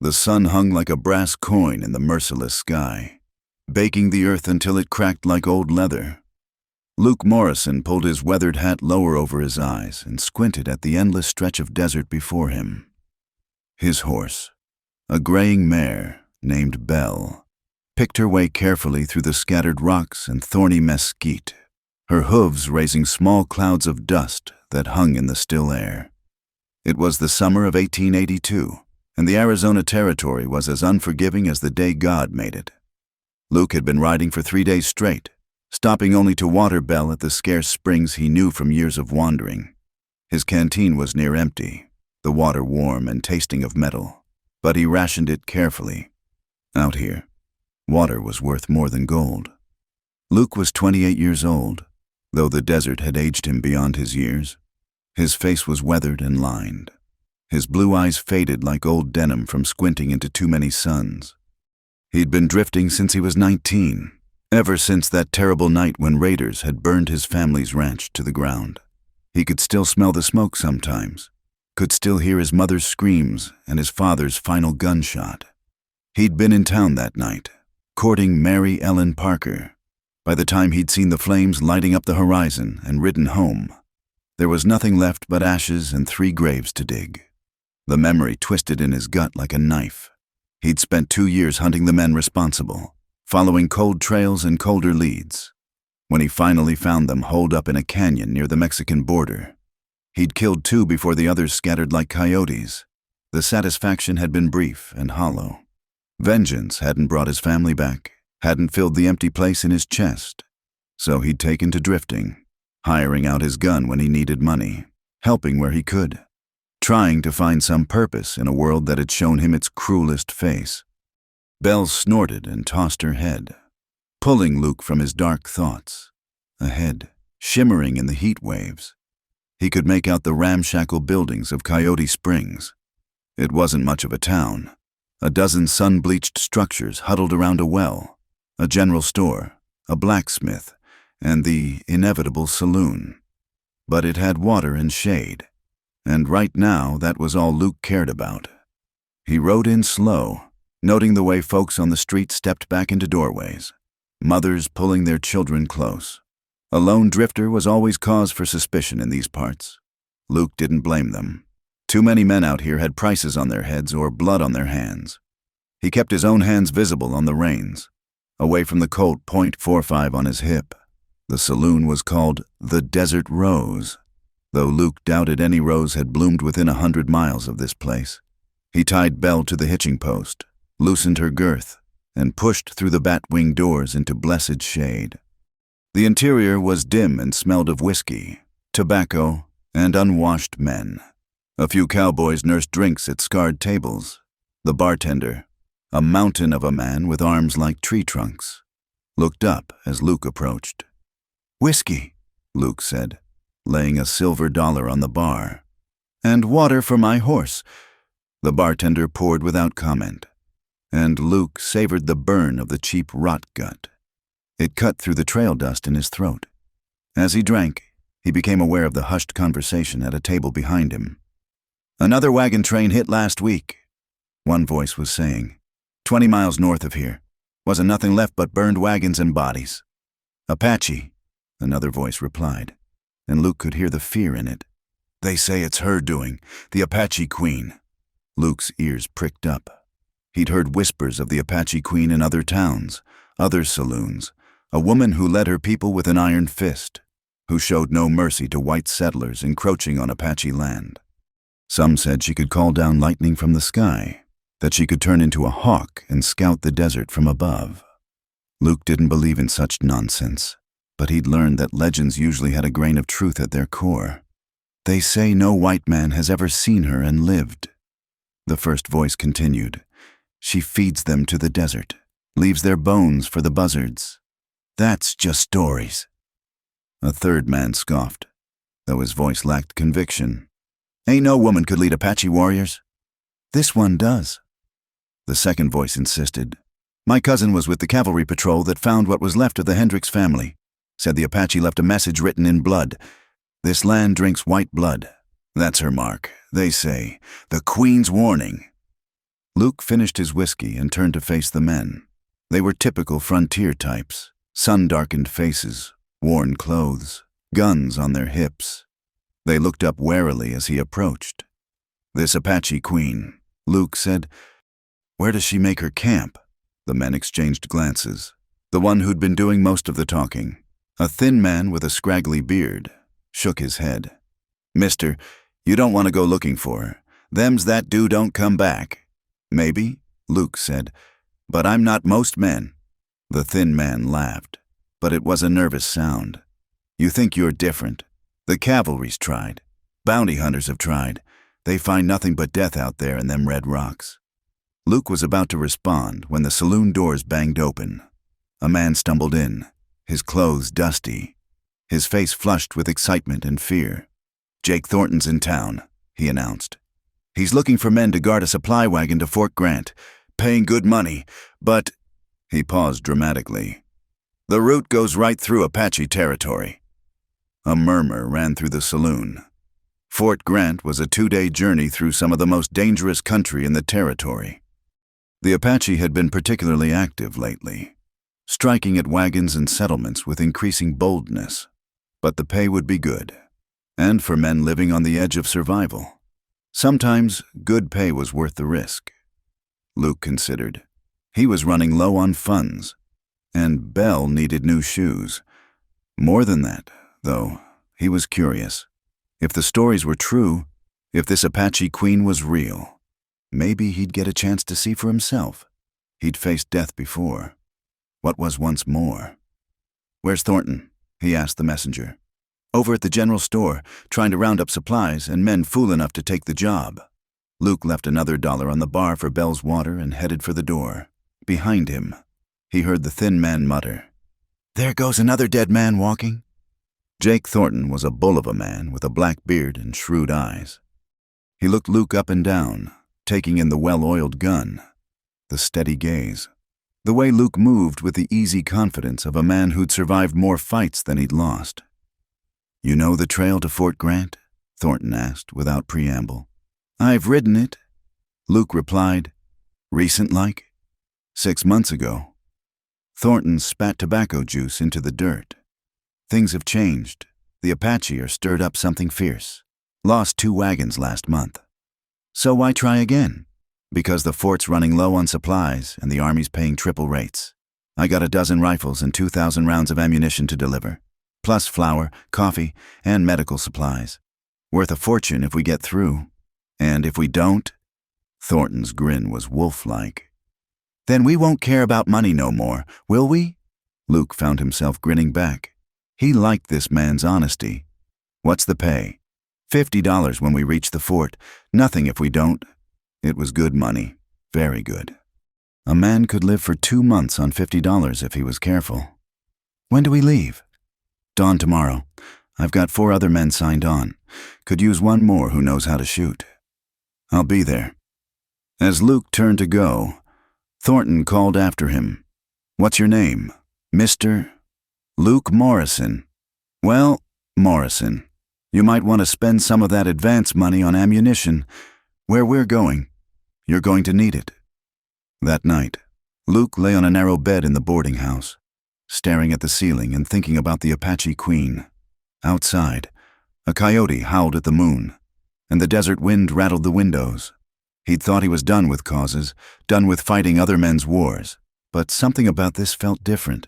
The sun hung like a brass coin in the merciless sky, baking the earth until it cracked like old leather. Luke Morrison pulled his weathered hat lower over his eyes and squinted at the endless stretch of desert before him. His horse, a graying mare named Belle, picked her way carefully through the scattered rocks and thorny mesquite, her hooves raising small clouds of dust that hung in the still air. It was the summer of 1882, and the Arizona Territory was as unforgiving as the day God made it. Luke had been riding for 3 days straight, stopping only to water Belle at the scarce springs he knew from years of wandering. His canteen was near empty, the water warm and tasting of metal, but he rationed it carefully. Out here, water was worth more than gold. Luke was 28 years old, though the desert had aged him beyond his years. His face was weathered and lined. His blue eyes faded like old denim from squinting into too many suns. He'd been drifting since he was 19, ever since that terrible night when raiders had burned his family's ranch to the ground. He could still smell the smoke sometimes, could still hear his mother's screams and his father's final gunshot. He'd been in town that night, courting Mary Ellen Parker. By the time he'd seen the flames lighting up the horizon and ridden home, there was nothing left but ashes and 3 graves to dig. The memory twisted in his gut like a knife. He'd spent 2 years hunting the men responsible, following cold trails and colder leads. When he finally found them holed up in a canyon near the Mexican border, he'd killed 2 before the others scattered like coyotes. The satisfaction had been brief and hollow. Vengeance hadn't brought his family back, hadn't filled the empty place in his chest. So he'd taken to drifting, hiring out his gun when he needed money, helping where he could, trying to find some purpose in a world that had shown him its cruelest face. Belle snorted and tossed her head, pulling Luke from his dark thoughts. Ahead, shimmering in the heat waves, he could make out the ramshackle buildings of Coyote Springs. It wasn't much of a town. A dozen sun-bleached structures huddled around a well, a general store, a blacksmith, and the inevitable saloon. But it had water and shade, and right now that was all Luke cared about. He rode in slow, noting the way folks on the street stepped back into doorways, mothers pulling their children close. A lone drifter was always cause for suspicion in these parts. Luke didn't blame them. Too many men out here had prices on their heads or blood on their hands. He kept his own hands visible on the reins, away from the Colt .45 on his hip. The saloon was called the Desert Rose, though Luke doubted any rose had bloomed within 100 miles of this place. He tied Belle to the hitching post, loosened her girth, and pushed through the bat-wing doors into blessed shade. The interior was dim and smelled of whiskey, tobacco, and unwashed men. A few cowboys nursed drinks at scarred tables. The bartender, a mountain of a man with arms like tree trunks, looked up as Luke approached. "Whiskey," Luke said, laying a silver dollar on the bar. "And water for my horse." The bartender poured without comment, and Luke savored the burn of the cheap rot gut. It cut through the trail dust in his throat. As he drank, he became aware of the hushed conversation at a table behind him. "Another wagon train hit last week," one voice was saying. 20 miles north of here. Wasn't nothing left but burned wagons and bodies." "Apache," another voice replied, and Luke could hear the fear in it. "They say it's her doing, the Apache Queen." Luke's ears pricked up. He'd heard whispers of the Apache Queen in other towns, other saloons, a woman who led her people with an iron fist, who showed no mercy to white settlers encroaching on Apache land. Some said she could call down lightning from the sky, that she could turn into a hawk and scout the desert from above. Luke didn't believe in such nonsense, but he'd learned that legends usually had a grain of truth at their core. "They say no white man has ever seen her and lived." The first voice continued. "She feeds them to the desert, leaves their bones for the buzzards. That's just stories." A third man scoffed, though his voice lacked conviction. "Ain't no woman could lead Apache warriors." "This one does." The second voice insisted. "My cousin was with the cavalry patrol that found what was left of the Hendricks family. Said the Apache left a message written in blood. This land drinks white blood. That's her mark, they say. The Queen's warning." Luke finished his whiskey and turned to face the men. They were typical frontier types, sun-darkened faces, worn clothes, guns on their hips. They looked up warily as he approached. "This Apache queen," Luke said. "Where does she make her camp?" The men exchanged glances. The one who'd been doing most of the talking, a thin man with a scraggly beard, shook his head. "Mister, you don't want to go looking for her. Them's that do don't come back." "Maybe," Luke said, "but I'm not most men." The thin man laughed, but it was a nervous sound. "You think you're different. The cavalry's tried. Bounty hunters have tried. They find nothing but death out there in them red rocks." Luke was about to respond when the saloon doors banged open. A man stumbled in, his clothes dusty, his face flushed with excitement and fear. "Jake Thornton's in town," he announced. "He's looking for men to guard a supply wagon to Fort Grant, paying good money, but—" He paused dramatically. "The route goes right through Apache territory." A murmur ran through the saloon. Fort Grant was a 2-day journey through some of the most dangerous country in the territory. The Apache had been particularly active lately, striking at wagons and settlements with increasing boldness. But the pay would be good, and for men living on the edge of survival. Sometimes good pay was worth the risk. Luke considered. He was running low on funds, and Belle needed new shoes. More than that, though, he was curious. If the stories were true, if this Apache queen was real, maybe he'd get a chance to see for himself. He'd faced death before. What was once more? "Where's Thornton?" he asked the messenger. "Over at the general store, trying to round up supplies and men fool enough to take the job." Luke left another $1 on the bar for Belle's water and headed for the door. Behind him, he heard the thin man mutter, "There goes another dead man walking." Jake Thornton was a bull of a man with a black beard and shrewd eyes. He looked Luke up and down, taking in the well-oiled gun, the steady gaze, the way Luke moved with the easy confidence of a man who'd survived more fights than he'd lost. "You know the trail to Fort Grant?" Thornton asked without preamble. "I've ridden it," Luke replied. "Recent like?" "6 months ago." Thornton spat tobacco juice into the dirt. "Things have changed. The Apache are stirred up something fierce. Lost 2 wagons last month." "So why try again?" "Because the fort's running low on supplies and the army's paying triple rates. I got a dozen rifles and 2,000 rounds of ammunition to deliver, plus flour, coffee, and medical supplies. Worth a fortune if we get through. And if we don't—" Thornton's grin was wolf-like. "Then we won't care about money no more, will we?" Luke found himself grinning back. He liked this man's honesty. "What's the pay?" $50 when we reach the fort. Nothing if we don't." It was good money. Very good. A man could live for 2 months on $50 if he was careful. "When do we leave?" "Dawn tomorrow. I've got 4 other men signed on. Could use 1 more who knows how to shoot." "I'll be there." As Luke turned to go, Thornton called after him. "What's your name?" "Mr. Luke Morrison." "Well, Morrison, you might want to spend some of that advance money on ammunition. Where we're going, you're going to need it." That night, Luke lay on a narrow bed in the boarding house, staring at the ceiling and thinking about the Apache queen. Outside, a coyote howled at the moon, and the desert wind rattled the windows. He'd thought he was done with causes, done with fighting other men's wars, but something about this felt different.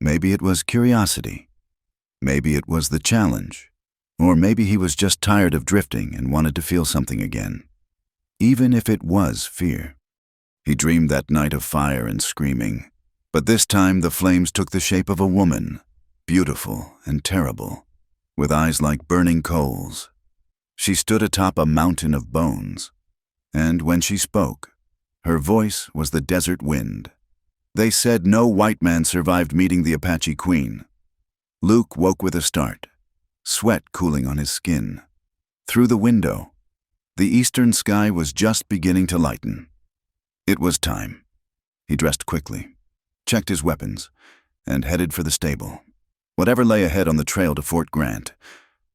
Maybe it was curiosity. Maybe it was the challenge. Or maybe he was just tired of drifting and wanted to feel something again. Even if it was fear. He dreamed that night of fire and screaming, but this time the flames took the shape of a woman, beautiful and terrible, with eyes like burning coals. She stood atop a mountain of bones, and when she spoke, her voice was the desert wind. They said no white man survived meeting the Apache queen. Luke woke with a start, sweat cooling on his skin. Through the window, the eastern sky was just beginning to lighten. It was time. He dressed quickly, checked his weapons, and headed for the stable. Whatever lay ahead on the trail to Fort Grant,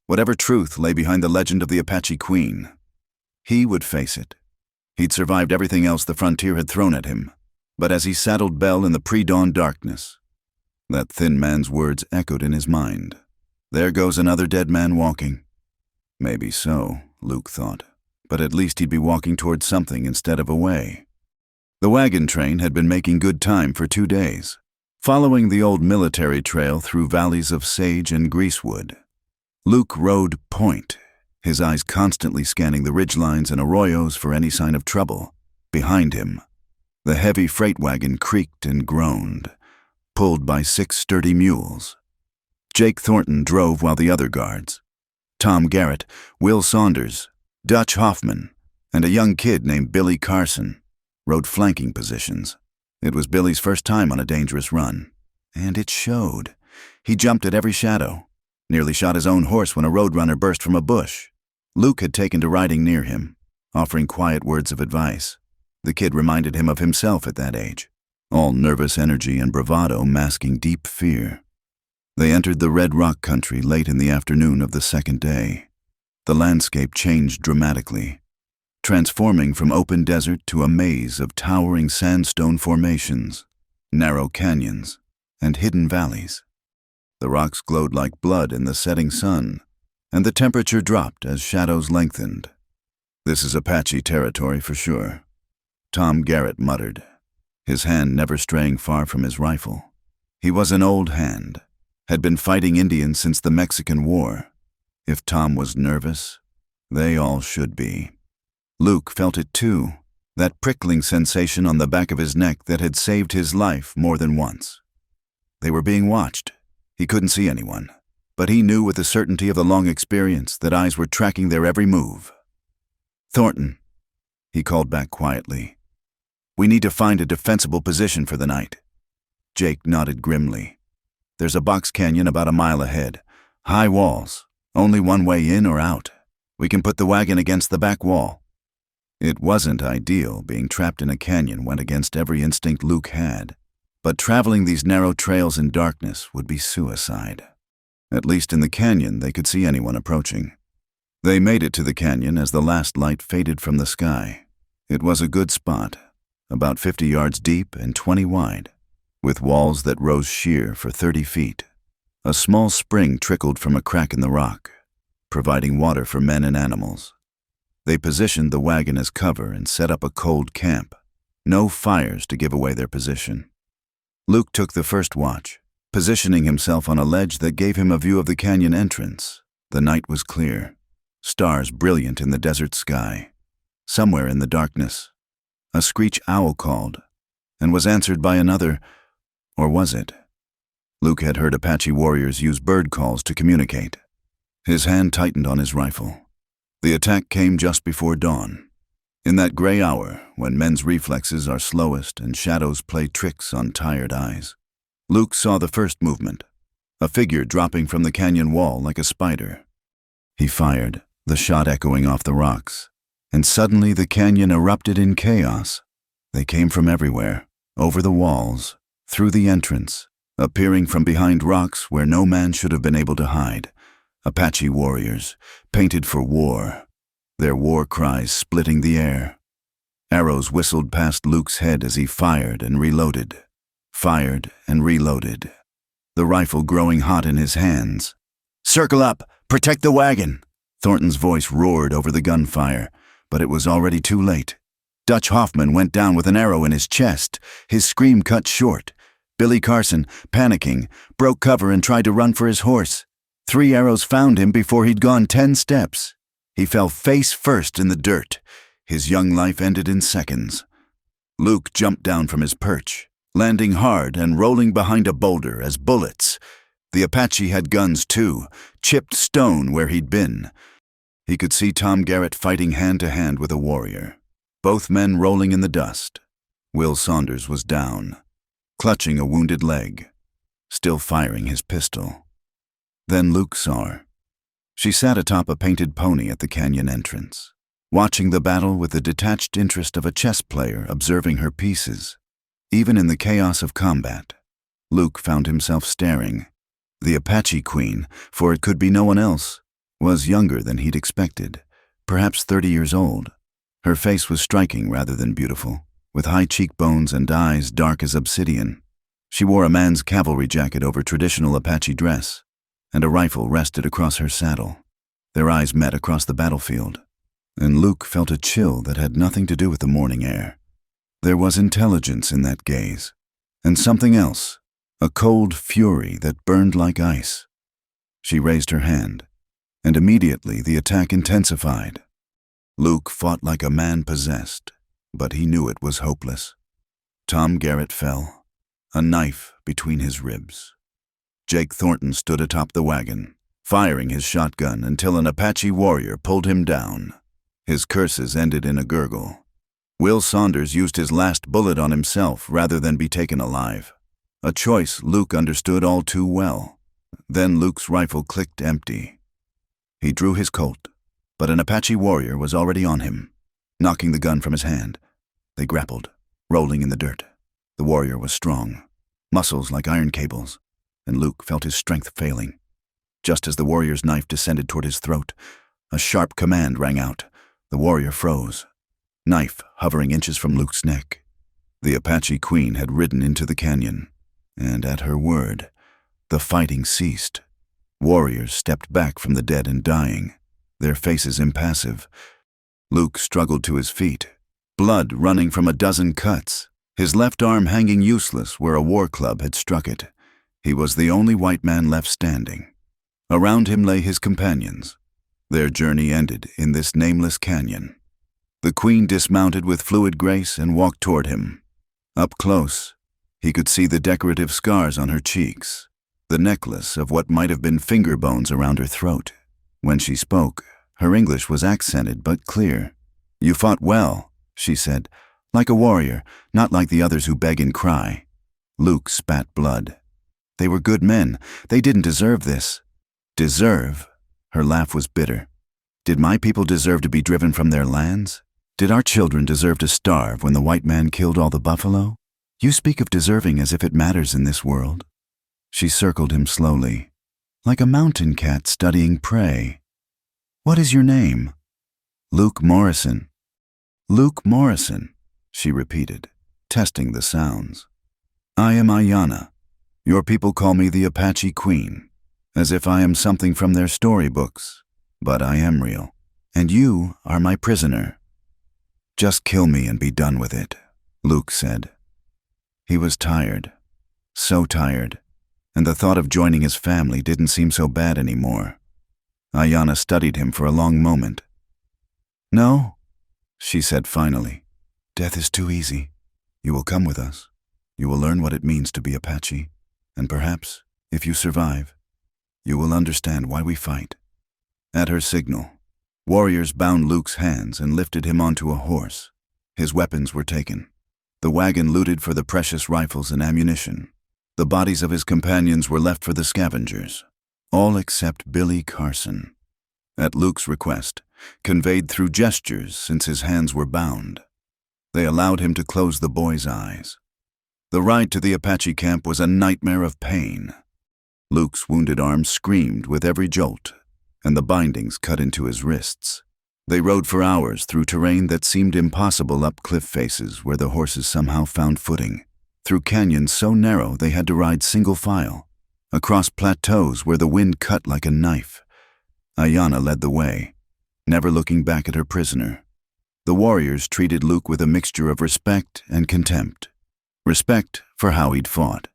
whatever truth lay behind the legend of the Apache queen, he would face it. He'd survived everything else the frontier had thrown at him, but as he saddled Belle in the pre-dawn darkness, that thin man's words echoed in his mind. There goes another dead man walking. Maybe so, Luke thought, but at least he'd be walking towards something instead of away. The wagon train had been making good time for 2 days, following the old military trail through valleys of sage and greasewood. Luke rode point, his eyes constantly scanning the ridgelines and arroyos for any sign of trouble. Behind him, the heavy freight wagon creaked and groaned, pulled by 6 sturdy mules. Jake Thornton drove while the other guards, Tom Garrett, Will Saunders, Dutch Hoffman, and a young kid named Billy Carson, rode flanking positions. It was Billy's first time on a dangerous run, and it showed. He jumped at every shadow, nearly shot his own horse when a roadrunner burst from a bush. Luke had taken to riding near him, offering quiet words of advice. The kid reminded him of himself at that age, all nervous energy and bravado masking deep fear. They entered the Red Rock country late in the afternoon of the second day. The landscape changed dramatically, transforming from open desert to a maze of towering sandstone formations, narrow canyons, and hidden valleys. The rocks glowed like blood in the setting sun, and the temperature dropped as shadows lengthened. "This is Apache territory for sure," Tom Garrett muttered, his hand never straying far from his rifle. He was an old hand, had been fighting Indians since the Mexican War. If Tom was nervous, they all should be. Luke felt it too, that prickling sensation on the back of his neck that had saved his life more than once. They were being watched. He couldn't see anyone, but he knew with the certainty of the long experience that eyes were tracking their every move. "Thornton," he called back quietly, "we need to find a defensible position for the night." Jake nodded grimly. "There's a box canyon about a mile ahead. High walls, only one way in or out. We can put the wagon against the back wall." It wasn't ideal. Being trapped in a canyon went against every instinct Luke had, but traveling these narrow trails in darkness would be suicide. At least in the canyon they could see anyone approaching. They made it to the canyon as the last light faded from the sky. It was a good spot, about 50 yards deep and 20 wide, with walls that rose sheer for 30 feet. A small spring trickled from a crack in the rock, providing water for men and animals. They positioned the wagon as cover and set up a cold camp. No fires to give away their position. Luke took the first watch, positioning himself on a ledge that gave him a view of the canyon entrance. The night was clear, stars brilliant in the desert sky. Somewhere in the darkness, a screech owl called, and was answered by another, or was it? Luke had heard Apache warriors use bird calls to communicate. His hand tightened on his rifle. The attack came just before dawn. In that gray hour, when men's reflexes are slowest and shadows play tricks on tired eyes, Luke saw the first movement, a figure dropping from the canyon wall like a spider. He fired, the shot echoing off the rocks, and suddenly the canyon erupted in chaos. They came from everywhere, over the walls, through the entrance, appearing from behind rocks where no man should have been able to hide. Apache warriors, painted for war, their war cries splitting the air. Arrows whistled past Luke's head as he fired and reloaded, the rifle growing hot in his hands. "Circle up! Protect the wagon!" Thornton's voice roared over the gunfire, but it was already too late. Dutch Hoffman went down with an arrow in his chest, his scream cut short. Billy Carson, panicking, broke cover and tried to run for his horse. 3 arrows found him before he'd gone 10 steps. He fell face first in the dirt. His young life ended in seconds. Luke jumped down from his perch, landing hard and rolling behind a boulder as bullets. The Apache had guns too, chipped stone where he'd been. He could see Tom Garrett fighting hand to hand with a warrior, both men rolling in the dust. Will Saunders was down, clutching a wounded leg, still firing his pistol. Then Luke saw her. She sat atop a painted pony at the canyon entrance, watching the battle with the detached interest of a chess player observing her pieces. Even in the chaos of combat, Luke found himself staring. The Apache queen, for it could be no one else, was younger than he'd expected, perhaps 30 years old. Her face was striking rather than beautiful, with high cheekbones and eyes dark as obsidian. She wore a man's cavalry jacket over traditional Apache dress, and a rifle rested across her saddle. Their eyes met across the battlefield, and Luke felt a chill that had nothing to do with the morning air. There was intelligence in that gaze, and something else, a cold fury that burned like ice. She raised her hand, and immediately the attack intensified. Luke fought like a man possessed, but he knew it was hopeless. Tom Garrett fell, a knife between his ribs. Jake Thornton stood atop the wagon, firing his shotgun until an Apache warrior pulled him down. His curses ended in a gurgle. Will Saunders used his last bullet on himself rather than be taken alive, a choice Luke understood all too well. Then Luke's rifle clicked empty. He drew his Colt, but an Apache warrior was already on him, knocking the gun from his hand. They grappled, rolling in the dirt. The warrior was strong, muscles like iron cables, and Luke felt his strength failing. Just as the warrior's knife descended toward his throat, a sharp command rang out. The warrior froze, knife hovering inches from Luke's neck. The Apache queen had ridden into the canyon, and at her word, the fighting ceased. Warriors stepped back from the dead and dying, their faces impassive. Luke struggled to his feet, blood running from a dozen cuts, his left arm hanging useless where a war club had struck it. He was the only white man left standing. Around him lay his companions. Their journey ended in this nameless canyon. The queen dismounted with fluid grace and walked toward him. Up close, he could see the decorative scars on her cheeks, the necklace of what might have been finger bones around her throat. When she spoke, her English was accented but clear. "You fought well," she said, "like a warrior, not like the others who beg and cry." Luke spat blood. "They were good men. They didn't deserve this." "Deserve?" Her laugh was bitter. "Did my people deserve to be driven from their lands? Did our children deserve to starve when the white man killed all the buffalo? You speak of deserving as if it matters in this world." She circled him slowly, like a mountain cat studying prey. "What is your name?" "Luke Morrison." "Luke Morrison," she repeated, testing the sounds. "I am Ayanna. Your people call me the Apache Queen, as if I am something from their storybooks, but I am real, and you are my prisoner." "Just kill me and be done with it," Luke said. He was tired, so tired, and the thought of joining his family didn't seem so bad anymore. Ayanna studied him for a long moment. "No," she said finally. "Death is too easy. You will come with us. You will learn what it means to be Apache, and perhaps, if you survive, you will understand why we fight." At her signal, warriors bound Luke's hands and lifted him onto a horse. His weapons were taken. The wagon looted for the precious rifles and ammunition. The bodies of his companions were left for the scavengers, all except Billy Carson. At Luke's request, conveyed through gestures since his hands were bound, they allowed him to close the boy's eyes. The ride to the Apache camp was a nightmare of pain. Luke's wounded arm screamed with every jolt, and the bindings cut into his wrists. They rode for hours through terrain that seemed impossible, up cliff faces where the horses somehow found footing, through canyons so narrow they had to ride single file, across plateaus where the wind cut like a knife. Ayanna led the way, never looking back at her prisoner. The warriors treated Luke with a mixture of respect and contempt. Respect for how he'd fought,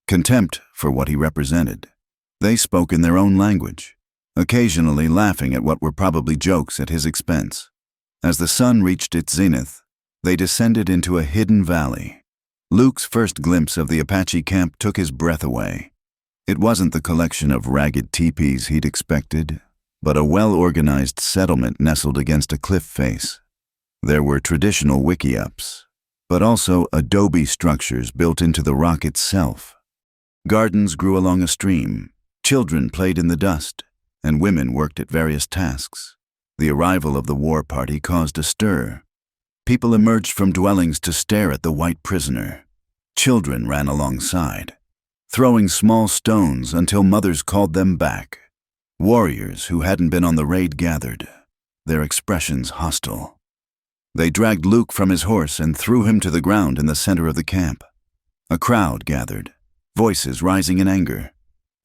contempt for what he represented. They spoke in their own language, occasionally laughing at what were probably jokes at his expense. As the sun reached its zenith, they descended into a hidden valley. Luke's first glimpse of the Apache camp took his breath away. It wasn't the collection of ragged teepees he'd expected, but a well-organized settlement nestled against a cliff face. There were traditional wickiups, but also adobe structures built into the rock itself. Gardens grew along a stream, children played in the dust, and women worked at various tasks. The arrival of the war party caused a stir. People emerged from dwellings to stare at the white prisoner. Children ran alongside, throwing small stones until mothers called them back. Warriors who hadn't been on the raid gathered, their expressions hostile. They dragged Luke from his horse and threw him to the ground in the center of the camp. A crowd gathered, voices rising in anger.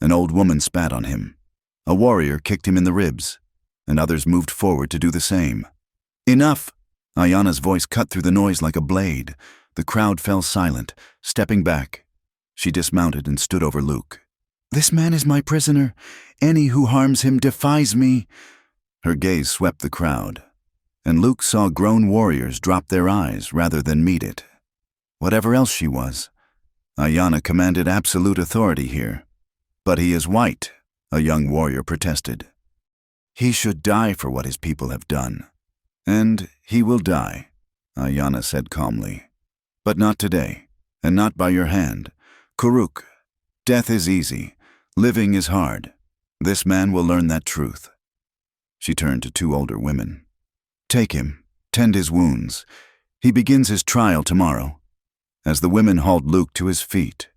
An old woman spat on him. A warrior kicked him in the ribs, and others moved forward to do the same. "Enough!" Ayana's voice cut through the noise like a blade. The crowd fell silent, stepping back. She dismounted and stood over Luke. "This man is my prisoner. Any who harms him defies me." Her gaze swept the crowd, and Luke saw grown warriors drop their eyes rather than meet it. Whatever else she was, Ayana commanded absolute authority here. "But he is white," a young warrior protested. "He should die for what his people have done." "And he will die," Ayana said calmly. "But not today, and not by your hand. Kuruk, death is easy, living is hard. This man will learn that truth." She turned to two older women. "Take him, tend his wounds. He begins his trial tomorrow." As the women hauled Luke to his feet,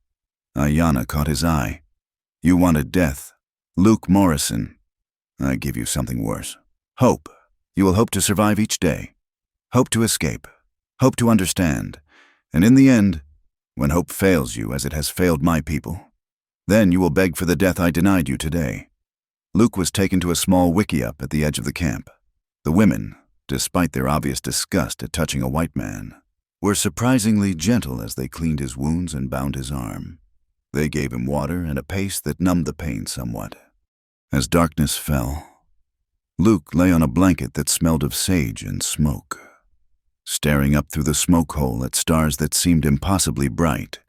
Ayana caught his eye. "You wanted death. Luke Morrison. I give you something worse. Hope. You will hope to survive each day. Hope to escape. Hope to understand. And in the end, when hope fails you as it has failed my people, then you will beg for the death I denied you today." Luke was taken to a small wickiup at the edge of the camp. The women, despite their obvious disgust at touching a white man, were surprisingly gentle as they cleaned his wounds and bound his arm. They gave him water and a pace that numbed the pain somewhat. As darkness fell, Luke lay on a blanket that smelled of sage and smoke. Staring up through the smoke hole at stars that seemed impossibly bright,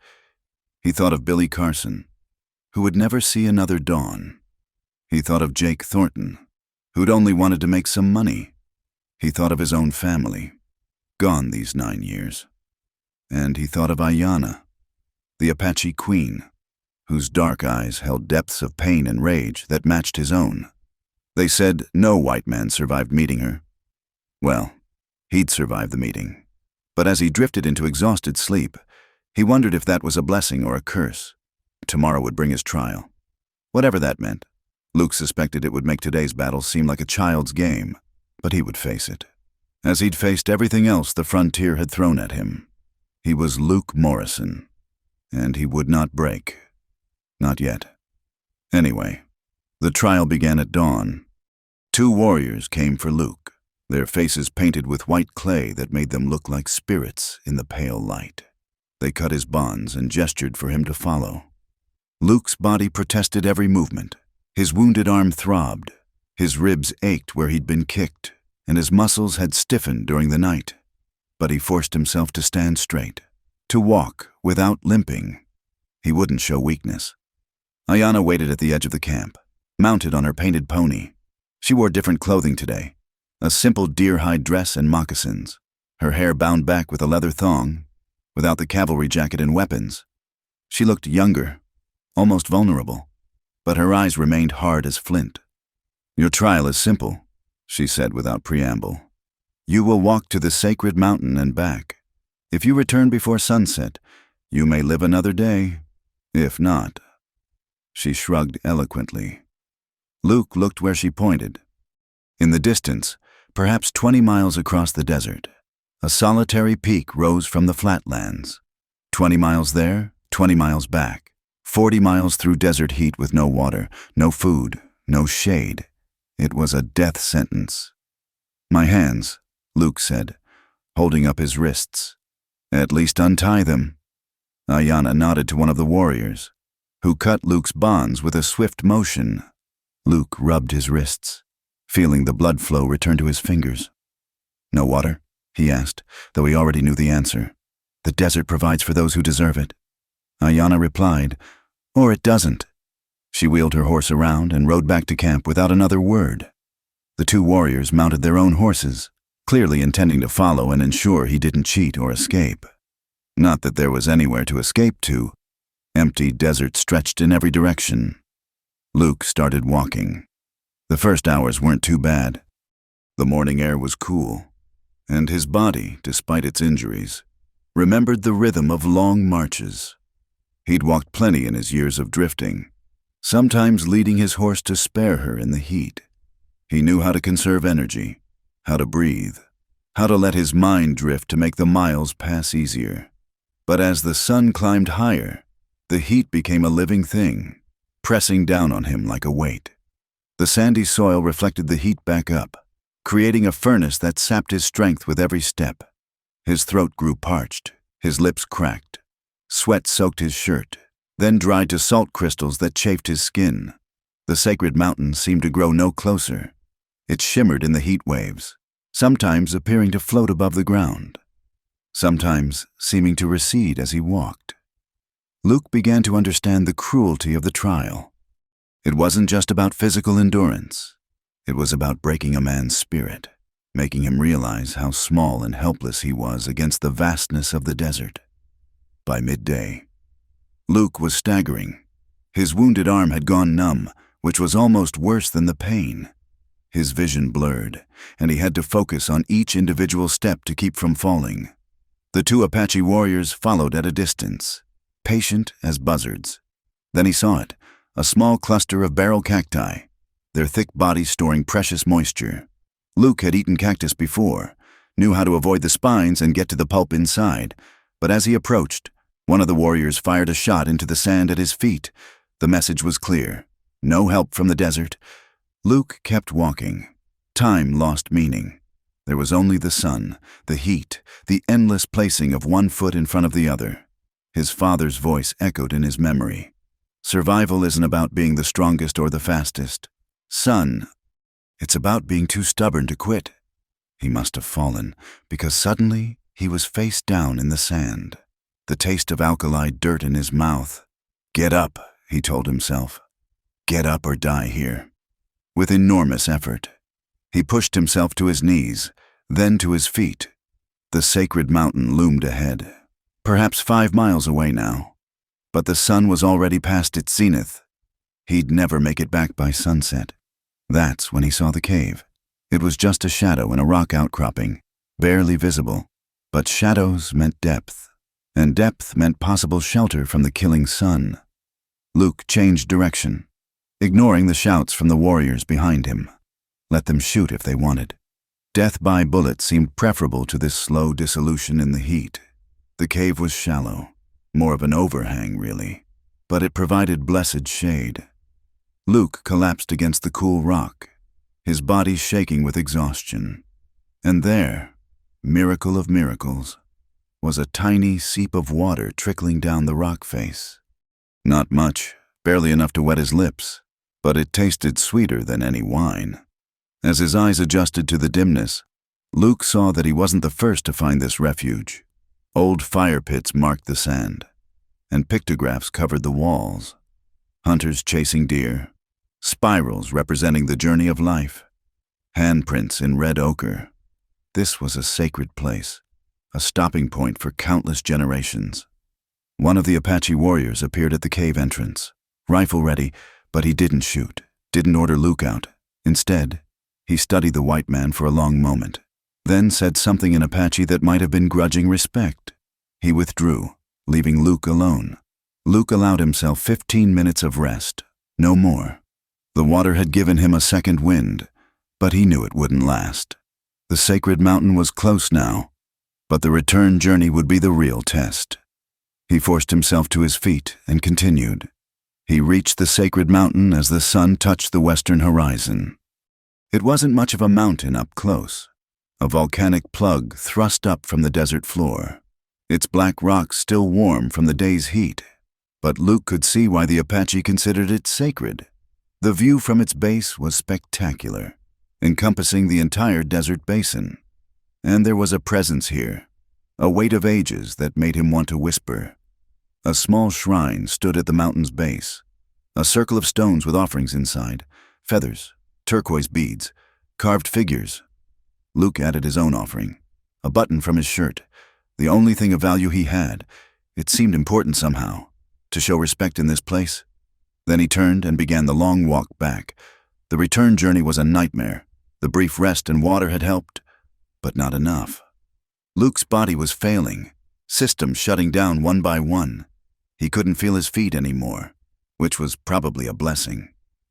he thought of Billy Carson, who would never see another dawn. He thought of Jake Thornton, who'd only wanted to make some money. He thought of his own family, gone these 9 years. And he thought of Ayana, the Apache queen, whose dark eyes held depths of pain and rage that matched his own. They said no white man survived meeting her. Well, he'd survived the meeting. But as he drifted into exhausted sleep, he wondered if that was a blessing or a curse. Tomorrow would bring his trial. Whatever that meant, Luke suspected it would make today's battle seem like a child's game, but he would face it. As he'd faced everything else the frontier had thrown at him, he was Luke Morrison, and he would not break. Not yet. Anyway, the trial began at dawn. 2 warriors came for Luke, their faces painted with white clay that made them look like spirits in the pale light. They cut his bonds and gestured for him to follow. Luke's body protested every movement. His wounded arm throbbed. His ribs ached where he'd been kicked, and his muscles had stiffened during the night. But he forced himself to stand straight, to walk without limping. He wouldn't show weakness. Ayana waited at the edge of the camp, mounted on her painted pony. She wore different clothing today, a simple deer-hide dress and moccasins, her hair bound back with a leather thong, without the cavalry jacket and weapons. She looked younger, almost vulnerable, but her eyes remained hard as flint. "Your trial is simple," she said without preamble. "You will walk to the sacred mountain and back. If you return before sunset, you may live another day. If not..." She shrugged eloquently. Luke looked where she pointed. In the distance, perhaps 20 miles across the desert, a solitary peak rose from the flatlands. 20 miles there, 20 miles back, 40 miles through desert heat with no water, no food, no shade. It was a death sentence. "My hands," Luke said, holding up his wrists. "At least untie them." Ayana nodded to one of the warriors, who cut Luke's bonds with a swift motion. Luke rubbed his wrists, feeling the blood flow return to his fingers. "No water?" he asked, though he already knew the answer. "The desert provides for those who deserve it." Ayana replied, "Or it doesn't." She wheeled her horse around and rode back to camp without another word. The 2 warriors mounted their own horses, clearly intending to follow and ensure he didn't cheat or escape. Not that there was anywhere to escape to. Empty desert stretched in every direction. Luke started walking. The first hours weren't too bad. The morning air was cool, and his body, despite its injuries, remembered the rhythm of long marches. He'd walked plenty in his years of drifting, sometimes leading his horse to spare her in the heat. He knew how to conserve energy, how to breathe. how to let his mind drift to make the miles pass easier. But as the sun climbed higher, the heat became a living thing, pressing down on him like a weight. The sandy soil reflected the heat back up, creating a furnace that sapped his strength with every step. His throat grew parched, his lips cracked. Sweat soaked his shirt, then dried to salt crystals that chafed his skin. The sacred mountain seemed to grow no closer. It shimmered in the heat waves, sometimes appearing to float above the ground, sometimes seeming to recede as he walked. Luke began to understand the cruelty of the trial. It wasn't just about physical endurance. It was about breaking a man's spirit, making him realize how small and helpless he was against the vastness of the desert. By midday, Luke was staggering. His wounded arm had gone numb, which was almost worse than the pain. His vision blurred, and he had to focus on each individual step to keep from falling. The two Apache warriors followed at a distance, patient as buzzards. Then he saw it, a small cluster of barrel cacti, their thick bodies storing precious moisture. Luke had eaten cactus before, knew how to avoid the spines and get to the pulp inside, but as he approached, one of the warriors fired a shot into the sand at his feet. The message was clear. No help from the desert. Luke kept walking. Time lost meaning. There was only the sun, the heat, the endless placing of one foot in front of the other. His father's voice echoed in his memory. Survival isn't about being the strongest or the fastest. Son, it's about being too stubborn to quit. He must have fallen, because suddenly he was face down in the sand, the taste of alkali dirt in his mouth. Get up, he told himself. Get up or die here. With enormous effort, he pushed himself to his knees, then to his feet. The sacred mountain loomed ahead, perhaps 5 miles away now. But the sun was already past its zenith. He'd never make it back by sunset. That's when he saw the cave. It was just a shadow in a rock outcropping, barely visible. But shadows meant depth, and depth meant possible shelter from the killing sun. Luke changed direction, ignoring the shouts from the warriors behind him. Let them shoot if they wanted. Death by bullet seemed preferable to this slow dissolution in the heat. The cave was shallow, more of an overhang really, but it provided blessed shade. Luke collapsed against the cool rock, his body shaking with exhaustion. And there, miracle of miracles, was a tiny seep of water trickling down the rock face. Not much, barely enough to wet his lips, but it tasted sweeter than any wine. As his eyes adjusted to the dimness, Luke saw that he wasn't the first to find this refuge. Old fire pits marked the sand, and pictographs covered the walls. Hunters chasing deer, spirals representing the journey of life, handprints in red ochre. This was a sacred place, a stopping point for countless generations. One of the Apache warriors appeared at the cave entrance, rifle ready, but he didn't shoot, didn't order Luke out. Instead, he studied the white man for a long moment, then said something in Apache that might have been grudging respect. He withdrew, leaving Luke alone. Luke allowed himself 15 minutes of rest, no more. The water had given him a second wind, but he knew it wouldn't last. The sacred mountain was close now, but the return journey would be the real test. He forced himself to his feet and continued. He reached the sacred mountain as the sun touched the western horizon. It wasn't much of a mountain up close, a volcanic plug thrust up from the desert floor, its black rocks still warm from the day's heat. But Luke could see why the Apache considered it sacred. The view from its base was spectacular, encompassing the entire desert basin. And there was a presence here, a weight of ages that made him want to whisper. A small shrine stood at the mountain's base, a circle of stones with offerings inside, feathers, turquoise beads, carved figures. Luke added his own offering, a button from his shirt, the only thing of value he had. It seemed important somehow, to show respect in this place. Then he turned and began the long walk back. The return journey was a nightmare. The brief rest and water had helped, but not enough. Luke's body was failing, systems shutting down one by one. He couldn't feel his feet anymore, which was probably a blessing.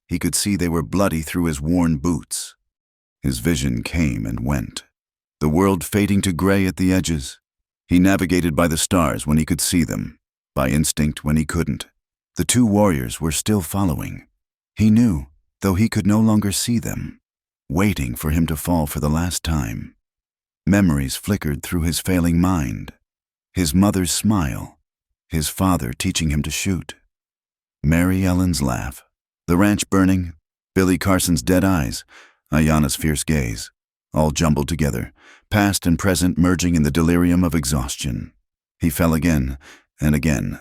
He could see they were bloody through his worn boots. His vision came and went. the world fading to gray at the edges. He navigated by the stars when he could see them, by instinct when he couldn't. The two warriors were still following. He knew, though he could no longer see them, waiting for him to fall for the last time. Memories flickered through his failing mind. His mother's smile, his father teaching him to shoot. Mary Ellen's laugh, the ranch burning, Billy Carson's dead eyes, Ayanna's fierce gaze, all jumbled together, past and present merging in the delirium of exhaustion. He fell again and again.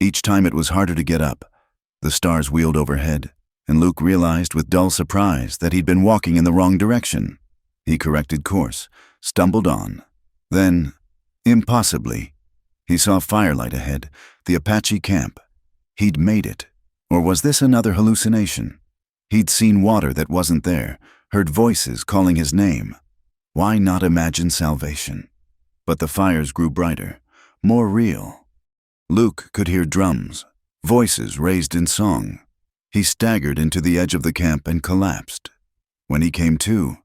Each time it was harder to get up. The stars wheeled overhead, and Luke realized with dull surprise that he'd been walking in the wrong direction. He corrected course, stumbled on. Then, impossibly, he saw firelight ahead, the Apache camp. He'd made it. Or was this another hallucination? He'd seen water that wasn't there, heard voices calling his name. Why not imagine salvation? But the fires grew brighter, more real. Luke could hear drums, voices raised in song. He staggered into the edge of the camp and collapsed. When he came to,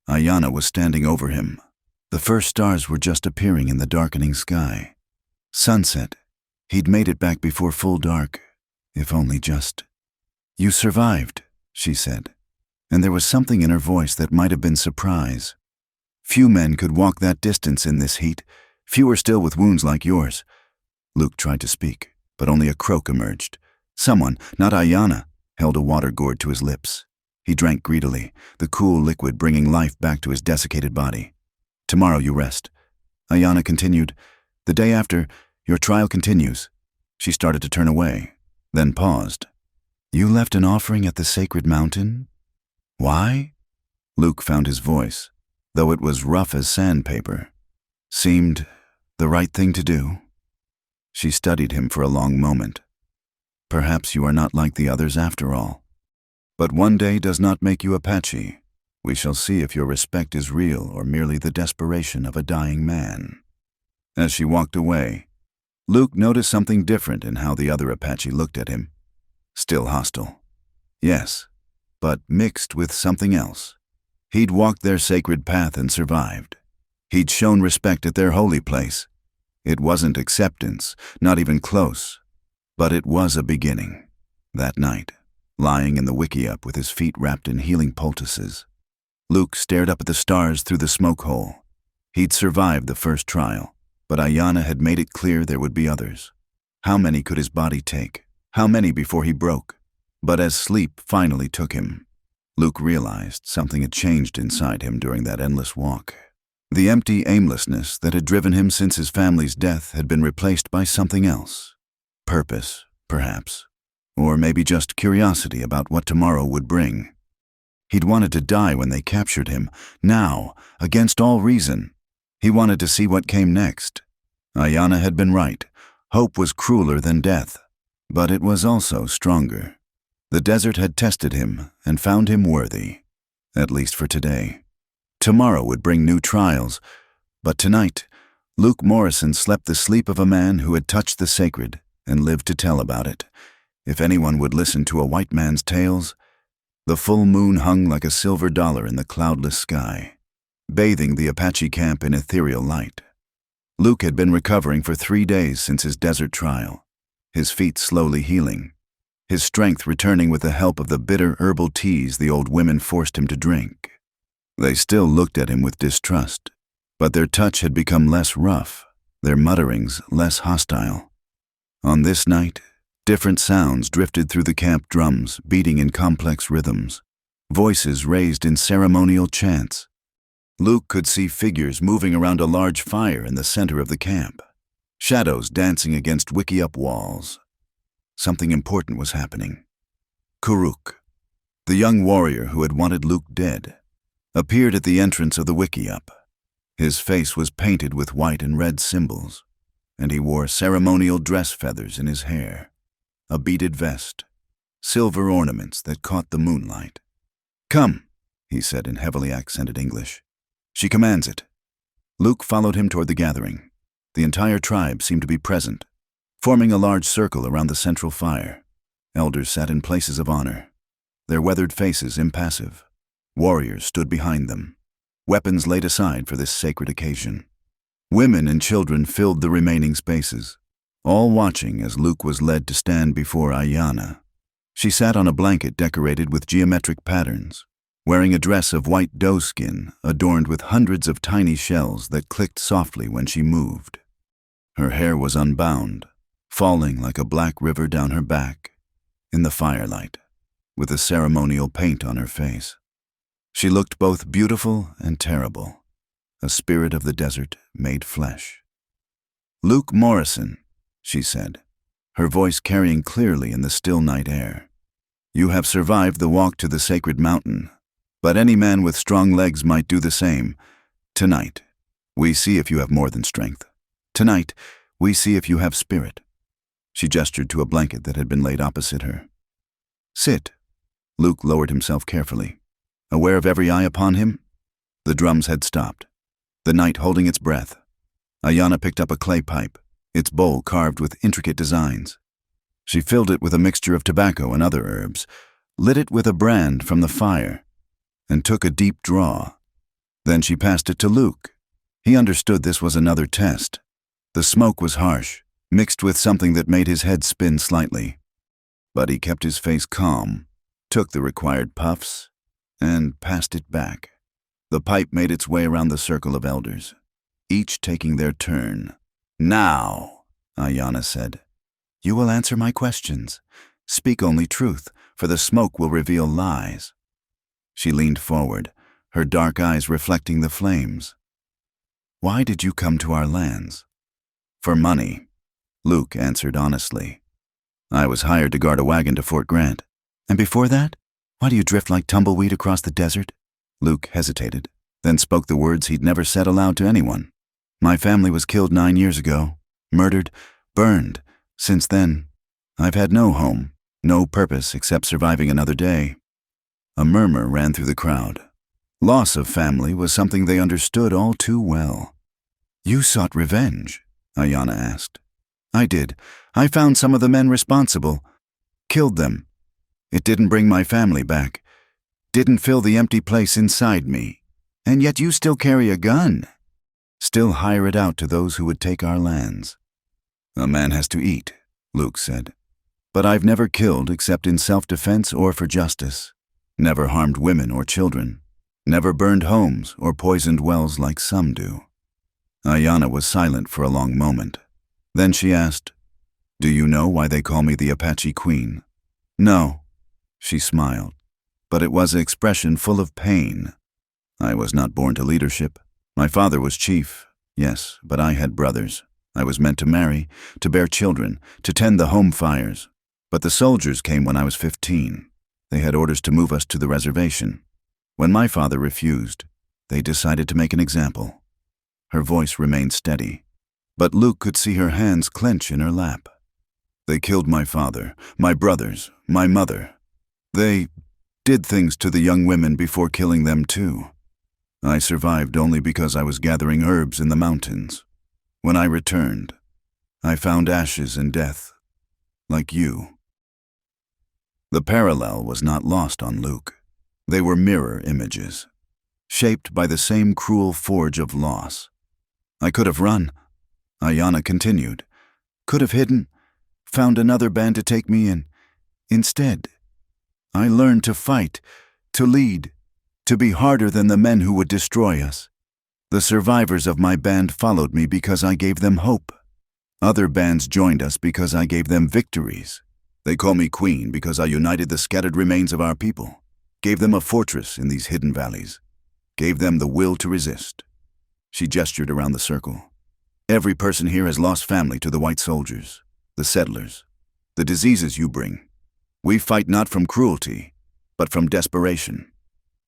Ayanna was standing over him. The first stars were just appearing in the darkening sky. Sunset. He'd made it back before full dark, if only just. "You survived," she said, and there was something in her voice that might have been surprise. Few men could walk that distance in this heat, fewer still with wounds like yours. Luke tried to speak, but only a croak emerged. Someone, not Ayanna, held a water gourd to his lips. He drank greedily, the cool liquid bringing life back to his desiccated body. "Tomorrow you rest." Ayanna continued, "The day after, your trial continues." She started to turn away, then paused. "You left an offering at the sacred mountain? Why?" Luke found his voice, though it was rough as sandpaper. Seemed the right thing to do. She studied him for a long moment. "Perhaps you are not like the others after all. But one day does not make you Apache. We shall see if your respect is real or merely the desperation of a dying man." As she walked away, Luke noticed something different in how the other Apache looked at him. Still hostile. Yes, but mixed with something else. He'd walked their sacred path and survived. He'd shown respect at their holy place. It wasn't acceptance, not even close, but it was a beginning. That night, lying in the wickiup with his feet wrapped in healing poultices, Luke stared up at the stars through the smoke hole. He'd survived the first trial, but Ayanna had made it clear there would be others. How many could his body take? How many before he broke? But as sleep finally took him, Luke realized something had changed inside him during that endless walk. The empty aimlessness that had driven him since his family's death had been replaced by something else. Purpose, perhaps. Or maybe just curiosity about what tomorrow would bring. He'd wanted to die when they captured him. Now, against all reason, he wanted to see what came next. Ayanna had been right. Hope was crueler than death, but it was also stronger. The desert had tested him and found him worthy, at least for today. Tomorrow would bring new trials, but tonight, Luke Morrison slept the sleep of a man who had touched the sacred and lived to tell about it. If anyone would listen to a white man's tales, the full moon hung like a silver dollar in the cloudless sky, bathing the Apache camp in ethereal light. Luke had been recovering for 3 days since his desert trial, his feet slowly healing, his strength returning with the help of the bitter herbal teas the old women forced him to drink. They still looked at him with distrust, but their touch had become less rough, their mutterings less hostile. On this night, different sounds drifted through the camp drums, beating in complex rhythms, voices raised in ceremonial chants. Luke could see figures moving around a large fire in the center of the camp, shadows dancing against wickiup walls. Something important was happening. Kuruk, the young warrior who had wanted Luke dead, appeared at the entrance of the wickiup. His face was painted with white and red symbols, and he wore ceremonial dress feathers in his hair, a beaded vest, silver ornaments that caught the moonlight. "Come," he said in heavily accented English. "She commands it." Luke followed him toward the gathering. The entire tribe seemed to be present, forming a large circle around the central fire. Elders sat in places of honor, their weathered faces impassive. Warriors stood behind them, weapons laid aside for this sacred occasion. Women and children filled the remaining spaces, all watching as Luke was led to stand before Ayanna. She sat on a blanket decorated with geometric patterns, wearing a dress of white doeskin adorned with hundreds of tiny shells that clicked softly when she moved. Her hair was unbound, falling like a black river down her back, in the firelight, with a ceremonial paint on her face. She looked both beautiful and terrible, a spirit of the desert made flesh. "Luke Morrison," she said, her voice carrying clearly in the still night air. "You have survived the walk to the sacred mountain, but any man with strong legs might do the same. Tonight, we see if you have more than strength. Tonight, we see if you have spirit." She gestured to a blanket that had been laid opposite her. "Sit." Luke lowered himself carefully, aware of every eye upon him. The drums had stopped, the night holding its breath. Ayanna picked up a clay pipe, its bowl carved with intricate designs. She filled it with a mixture of tobacco and other herbs, lit it with a brand from the fire, and took a deep draw. Then she passed it to Luke. He understood this was another test. The smoke was harsh, mixed with something that made his head spin slightly. But he kept his face calm, took the required puffs, and passed it back. The pipe made its way around the circle of elders, each taking their turn. "Now," Ayanna said, "you will answer my questions. Speak only truth, for the smoke will reveal lies." She leaned forward, her dark eyes reflecting the flames. "Why did you come to our lands?" "For money," Luke answered honestly. "I was hired to guard a wagon to Fort Grant." "And before that? Why do you drift like tumbleweed across the desert?" Luke hesitated, then spoke the words he'd never said aloud to anyone. "My family was killed 9 years ago, murdered, burned. Since then, I've had no home, no purpose except surviving another day." A murmur ran through the crowd. Loss of family was something they understood all too well. "You sought revenge?" Ayanna asked. "I did. I found some of the men responsible. Killed them. It didn't bring my family back. Didn't fill the empty place inside me. And yet you still carry a gun. Still hire it out to those who would take our lands." "A man has to eat," Luke said. "But I've never killed except in self-defense or for justice. Never harmed women or children. Never burned homes or poisoned wells like some do." Ayanna was silent for a long moment. Then she asked, "Do you know why they call me the Apache Queen?" "No," she smiled, but it was an expression full of pain. "I was not born to leadership. My father was chief, yes, but I had brothers. I was meant to marry, to bear children, to tend the home fires. But the soldiers came when I was 15. They had orders to move us to the reservation. When my father refused, they decided to make an example." Her voice remained steady, but Luke could see her hands clench in her lap. "They killed my father, my brothers, my mother. They did things to the young women before killing them too. I survived only because I was gathering herbs in the mountains. When I returned, I found ashes and death, like you." The parallel was not lost on Luke. They were mirror images, shaped by the same cruel forge of loss. "I could have run," Ayanna continued. "Could have hidden, found another band to take me in. Instead, I learned to fight, to lead, to be harder than the men who would destroy us. The survivors of my band followed me because I gave them hope. Other bands joined us because I gave them victories. They call me Queen because I united the scattered remains of our people, gave them a fortress in these hidden valleys, gave them the will to resist." She gestured around the circle. "Every person here has lost family to the white soldiers, the settlers, the diseases you bring. We fight not from cruelty, but from desperation.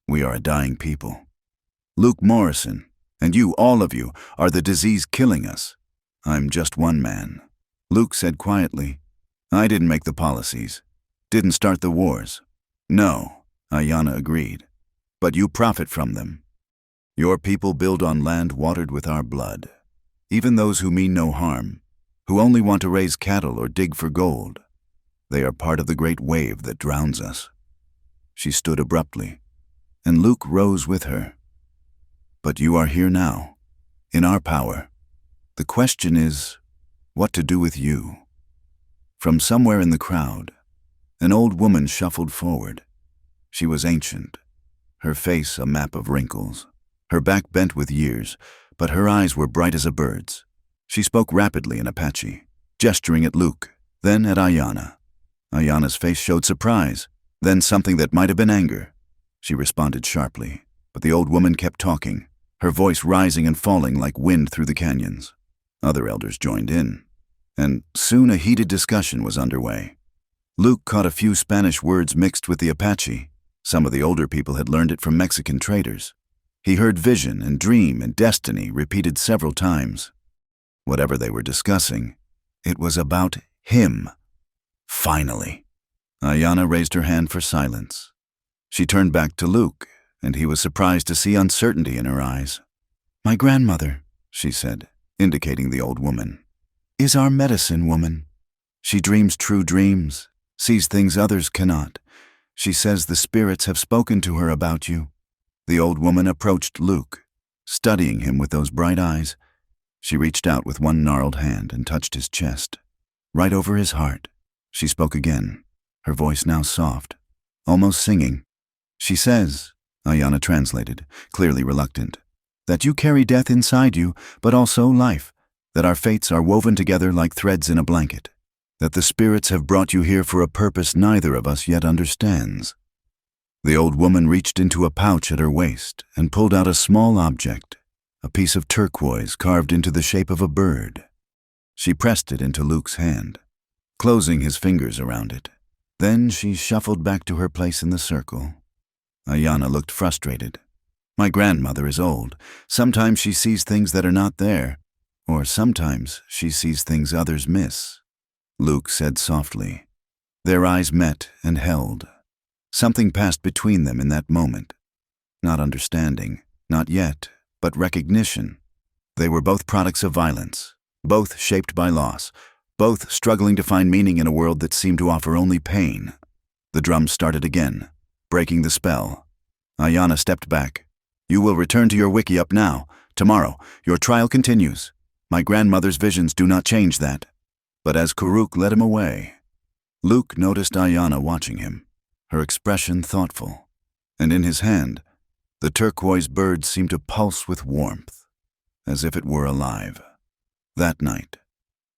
We are a dying people. Luke Morrison, and you, all of you, are the disease killing us. I'm just one man." Luke said quietly, "I didn't make the policies, didn't start the wars." "No," Ayanna agreed, "but you profit from them. Your people build on land watered with our blood. Even those who mean no harm, who only want to raise cattle or dig for gold. They are part of the great wave that drowns us." She stood abruptly, and Luke rose with her. But you are here now, in our power. The question is, what to do with you? From somewhere in the crowd, an old woman shuffled forward. She was ancient, her face a map of wrinkles, her back bent with years, but her eyes were bright as a bird's. She spoke rapidly in Apache, gesturing at Luke, then at Ayanna. Ayanna's face showed surprise, then something that might have been anger. She responded sharply, but the old woman kept talking, her voice rising and falling like wind through the canyons. Other elders joined in, and soon a heated discussion was underway. Luke caught a few Spanish words mixed with the Apache. Some of the older people had learned it from Mexican traders. He heard vision and dream and destiny repeated several times. Whatever they were discussing, it was about him. Finally. Ayanna raised her hand for silence. She turned back to Luke, and he was surprised to see uncertainty in her eyes. "My grandmother," she said, indicating the old woman, "is our medicine woman. She dreams true dreams, sees things others cannot. She says the spirits have spoken to her about you." The old woman approached Luke, studying him with those bright eyes. She reached out with one gnarled hand and touched his chest, right over his heart. She spoke again, her voice now soft, almost singing. "She says," Ayanna translated, clearly reluctant, "that you carry death inside you, but also life, that our fates are woven together like threads in a blanket, that the spirits have brought you here for a purpose neither of us yet understands." The old woman reached into a pouch at her waist and pulled out a small object, a piece of turquoise carved into the shape of a bird. She pressed it into Luke's hand, closing his fingers around it. Then she shuffled back to her place in the circle. Ayanna looked frustrated. "My grandmother is old. Sometimes she sees things that are not there, or sometimes she sees things others miss." Luke said softly. Their eyes met and held. Something passed between them in that moment. Not understanding, not yet, but recognition. They were both products of violence, both shaped by loss, both struggling to find meaning in a world that seemed to offer only pain. The drums started again, breaking the spell. Ayanna stepped back. "You will return to your wiki up now. Tomorrow, your trial continues. My grandmother's visions do not change that." But as Karuk led him away, Luke noticed Ayanna watching him, her expression thoughtful, and in his hand, the turquoise bird seemed to pulse with warmth, as if it were alive. That night,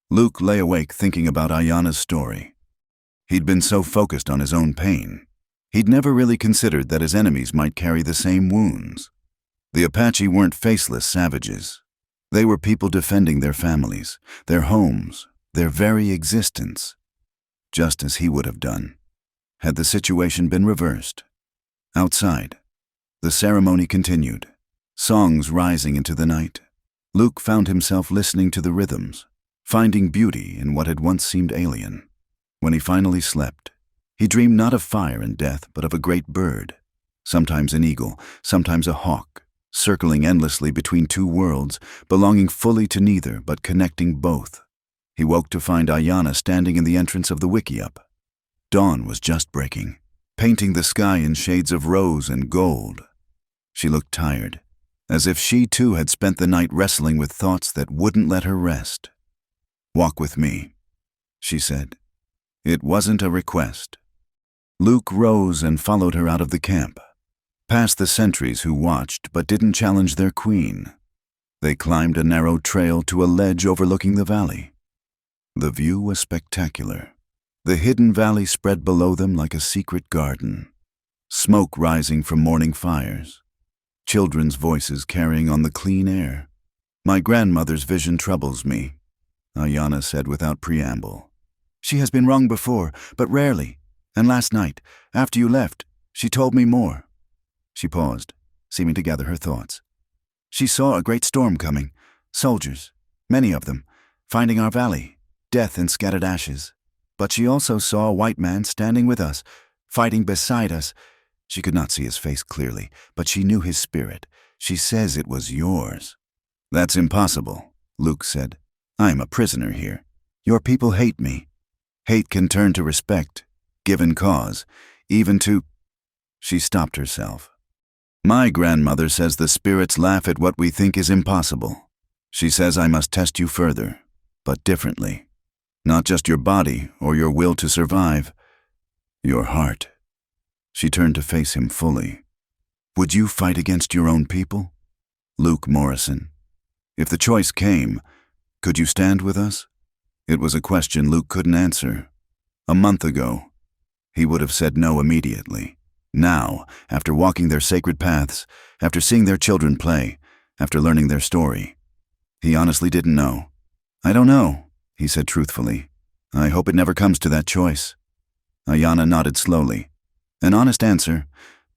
Luke lay awake thinking about Ayanna's story. He'd been so focused on his own pain, he'd never really considered that his enemies might carry the same wounds. The Apache weren't faceless savages. They were people defending their families, their homes, their very existence, just as he would have done, had the situation been reversed. Outside, the ceremony continued, songs rising into the night. Luke found himself listening to the rhythms, finding beauty in what had once seemed alien. When he finally slept, he dreamed not of fire and death, but of a great bird, sometimes an eagle, sometimes a hawk, circling endlessly between two worlds, belonging fully to neither but connecting both. He woke to find Ayanna standing in the entrance of the wickiup. Dawn was just breaking, painting the sky in shades of rose and gold. She looked tired, as if she too had spent the night wrestling with thoughts that wouldn't let her rest. "Walk with me," she said. It wasn't a request. Luke rose and followed her out of the camp, past the sentries who watched but didn't challenge their queen. They climbed a narrow trail to a ledge overlooking the valley. The view was spectacular. The hidden valley spread below them like a secret garden, smoke rising from morning fires, children's voices carrying on the clean air. "My grandmother's vision troubles me," Ayanna said without preamble. "She has been wrong before, but rarely. And last night, after you left, she told me more." She paused, seeming to gather her thoughts. "She saw a great storm coming, soldiers, many of them, finding our valley, death and scattered ashes. But she also saw a white man standing with us, fighting beside us. She could not see his face clearly, but she knew his spirit. She says it was yours." "That's impossible," Luke said. "I am a prisoner here. Your people hate me. Hate can turn to respect, given cause, even to—" She stopped herself. My grandmother says the spirits laugh at what we think is impossible. She says I must test you further, but differently. Not just your body or your will to survive, your heart. She turned to face him fully. Would you fight against your own people? Luke Morrison. If the choice came, could you stand with us? It was a question Luke couldn't answer. A month ago, he would have said no immediately. Now, after walking their sacred paths, after seeing their children play, after learning their story, he honestly didn't know. I don't know, he said truthfully. I hope it never comes to that choice. Ayanna nodded slowly. An honest answer,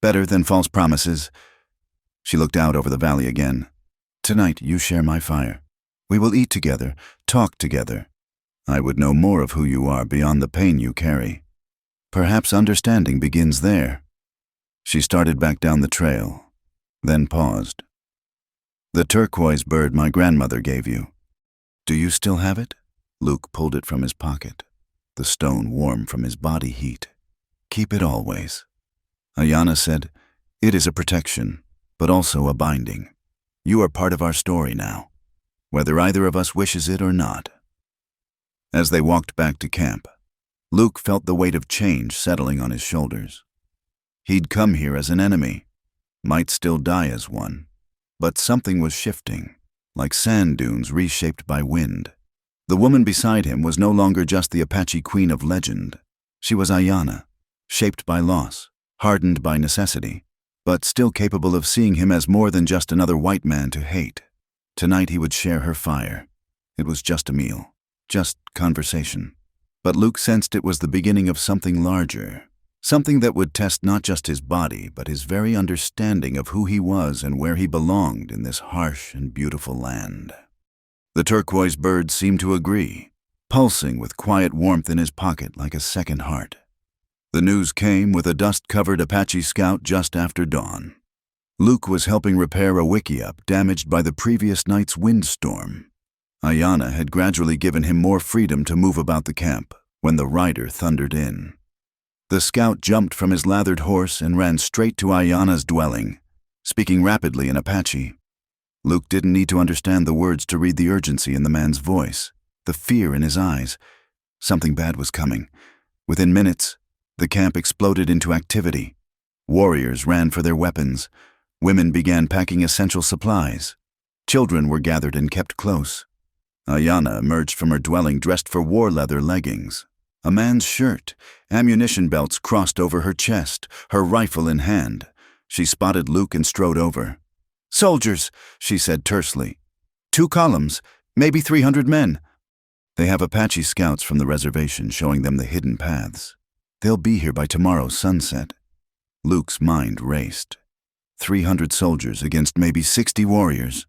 better than false promises. She looked out over the valley again. Tonight you share my fire. We will eat together, talk together. I would know more of who you are beyond the pain you carry. Perhaps understanding begins there. She started back down the trail, then paused. The turquoise bird my grandmother gave you. Do you still have it? Luke pulled it from his pocket, the stone warm from his body heat. Keep it always. Ayanna said, it is a protection, but also a binding. You are part of our story now, whether either of us wishes it or not. As they walked back to camp, Luke felt the weight of change settling on his shoulders. He'd come here as an enemy, might still die as one, but something was shifting, like sand dunes reshaped by wind. The woman beside him was no longer just the Apache queen of legend. She was Ayanna, shaped by loss, hardened by necessity, but still capable of seeing him as more than just another white man to hate. Tonight he would share her fire. It was just a meal, just conversation. But Luke sensed it was the beginning of something larger, something that would test not just his body, but his very understanding of who he was and where he belonged in this harsh and beautiful land. The turquoise bird seemed to agree, pulsing with quiet warmth in his pocket like a second heart. The news came with a dust-covered Apache scout just after dawn. Luke was helping repair a wickiup damaged by the previous night's windstorm. Ayanna had gradually given him more freedom to move about the camp when the rider thundered in. The scout jumped from his lathered horse and ran straight to Ayanna's dwelling, speaking rapidly in Apache. Luke didn't need to understand the words to read the urgency in the man's voice, the fear in his eyes. Something bad was coming. Within minutes, the camp exploded into activity. Warriors ran for their weapons. Women began packing essential supplies. Children were gathered and kept close. Ayanna emerged from her dwelling dressed for war leather leggings. A man's shirt, ammunition belts crossed over her chest, her rifle in hand. She spotted Luke and strode over. "Soldiers," she said tersely. "2 columns, maybe 300 men. They have Apache scouts from the reservation showing them the hidden paths. They'll be here by tomorrow's sunset." Luke's mind raced. 300 soldiers against maybe 60 warriors,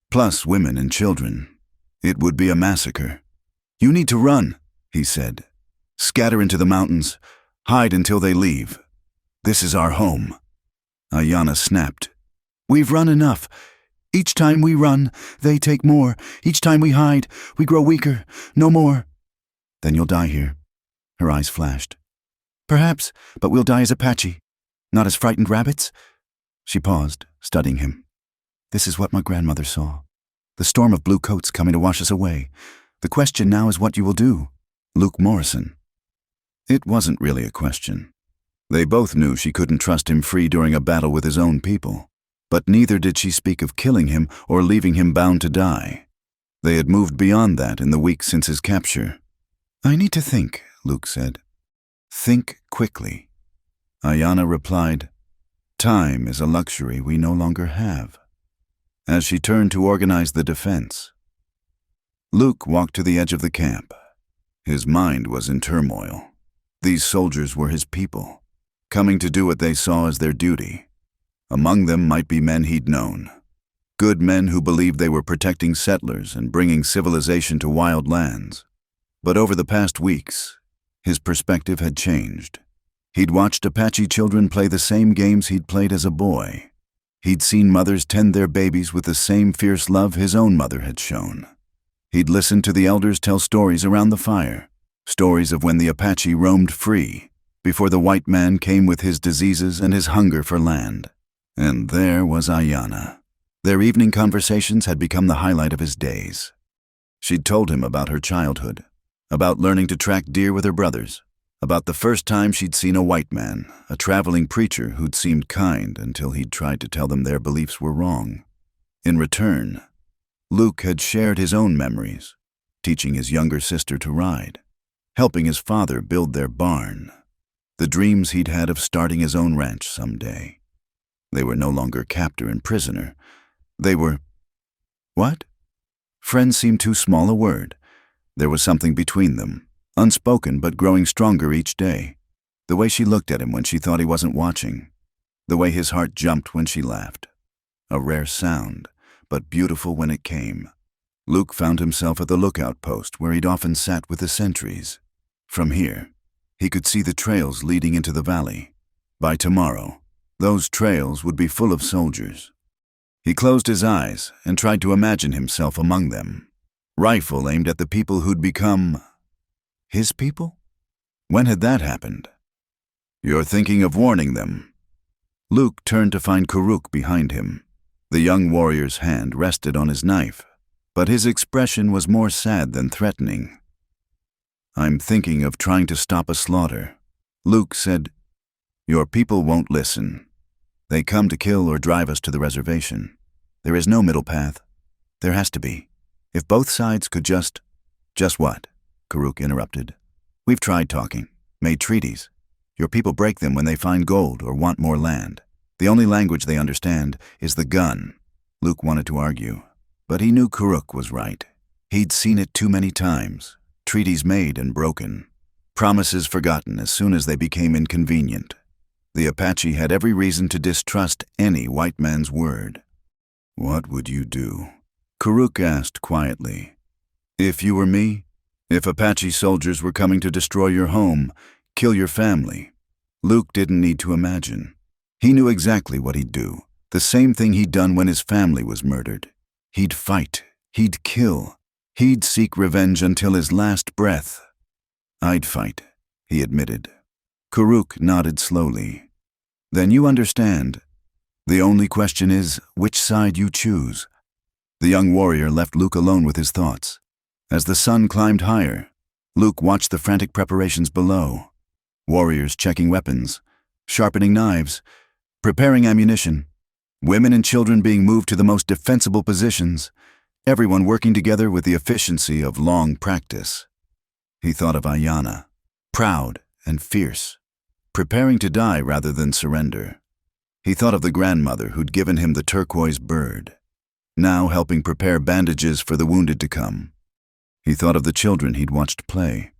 plus women and children. It would be a massacre. "You need to run," he said. "Scatter into the mountains. Hide until they leave. This is our home." Ayanna snapped. "We've run enough. Each time we run, they take more. Each time we hide, we grow weaker. No more." "Then you'll die here." Her eyes flashed. "Perhaps, but we'll die as Apache, not as frightened rabbits." She paused, studying him. "This is what my grandmother saw. The storm of blue coats coming to wash us away. The question now is what you will do, Luke Morrison." It wasn't really a question. They both knew she couldn't trust him free during a battle with his own people, but neither did she speak of killing him or leaving him bound to die. They had moved beyond that in the weeks since his capture. "I need to think," Luke said. "Think quickly." Ayanna replied, "Time is a luxury we no longer have." As she turned to organize the defense, Luke walked to the edge of the camp. His mind was in turmoil. These soldiers were his people, coming to do what they saw as their duty. Among them might be men he'd known, good men who believed they were protecting settlers and bringing civilization to wild lands. But over the past weeks, his perspective had changed. He'd watched Apache children play the same games he'd played as a boy. He'd seen mothers tend their babies with the same fierce love his own mother had shown. He'd listened to the elders tell stories around the fire, stories of when the Apache roamed free, before the white man came with his diseases and his hunger for land. And there was Ayanna. Their evening conversations had become the highlight of his days. She'd told him about her childhood, about learning to track deer with her brothers, about the first time she'd seen a white man, a traveling preacher who'd seemed kind until he'd tried to tell them their beliefs were wrong. In return, Luke had shared his own memories, teaching his younger sister to ride, helping his father build their barn, the dreams he'd had of starting his own ranch someday. They were no longer captor and prisoner. They were... What? Friend seemed too small a word. There was something between them, unspoken but growing stronger each day. The way she looked at him when she thought he wasn't watching. The way his heart jumped when she laughed. A rare sound, but beautiful when it came. Luke found himself at the lookout post where he'd often sat with the sentries. From here, he could see the trails leading into the valley. By tomorrow, those trails would be full of soldiers. He closed his eyes and tried to imagine himself among them. Rifle aimed at the people who'd become... his people? When had that happened? You're thinking of warning them. Luke turned to find Karuk behind him. The young warrior's hand rested on his knife, but his expression was more sad than threatening. I'm thinking of trying to stop a slaughter. Luke said, Your people won't listen. They come to kill or drive us to the reservation. There is no middle path. There has to be. If both sides could just... Just what? Karuk interrupted. We've tried talking, made treaties. Your people break them when they find gold or want more land. The only language they understand is the gun. Luke wanted to argue, but he knew Karuk was right. He'd seen it too many times. Treaties made and broken. Promises forgotten as soon as they became inconvenient. The Apache had every reason to distrust any white man's word. What would you do? Karuk asked quietly. If you were me? If Apache soldiers were coming to destroy your home, kill your family? Luke didn't need to imagine. He knew exactly what he'd do, the same thing he'd done when his family was murdered. He'd fight, he'd kill, he'd seek revenge until his last breath. I'd fight, he admitted. Karuk nodded slowly. Then you understand. The only question is which side you choose. The young warrior left Luke alone with his thoughts. As the sun climbed higher, Luke watched the frantic preparations below. Warriors checking weapons, sharpening knives, preparing ammunition, women and children being moved to the most defensible positions, everyone working together with the efficiency of long practice. He thought of Ayanna, proud and fierce, preparing to die rather than surrender. He thought of the grandmother who'd given him the turquoise bird, now helping prepare bandages for the wounded to come. He thought of the children he'd watched play,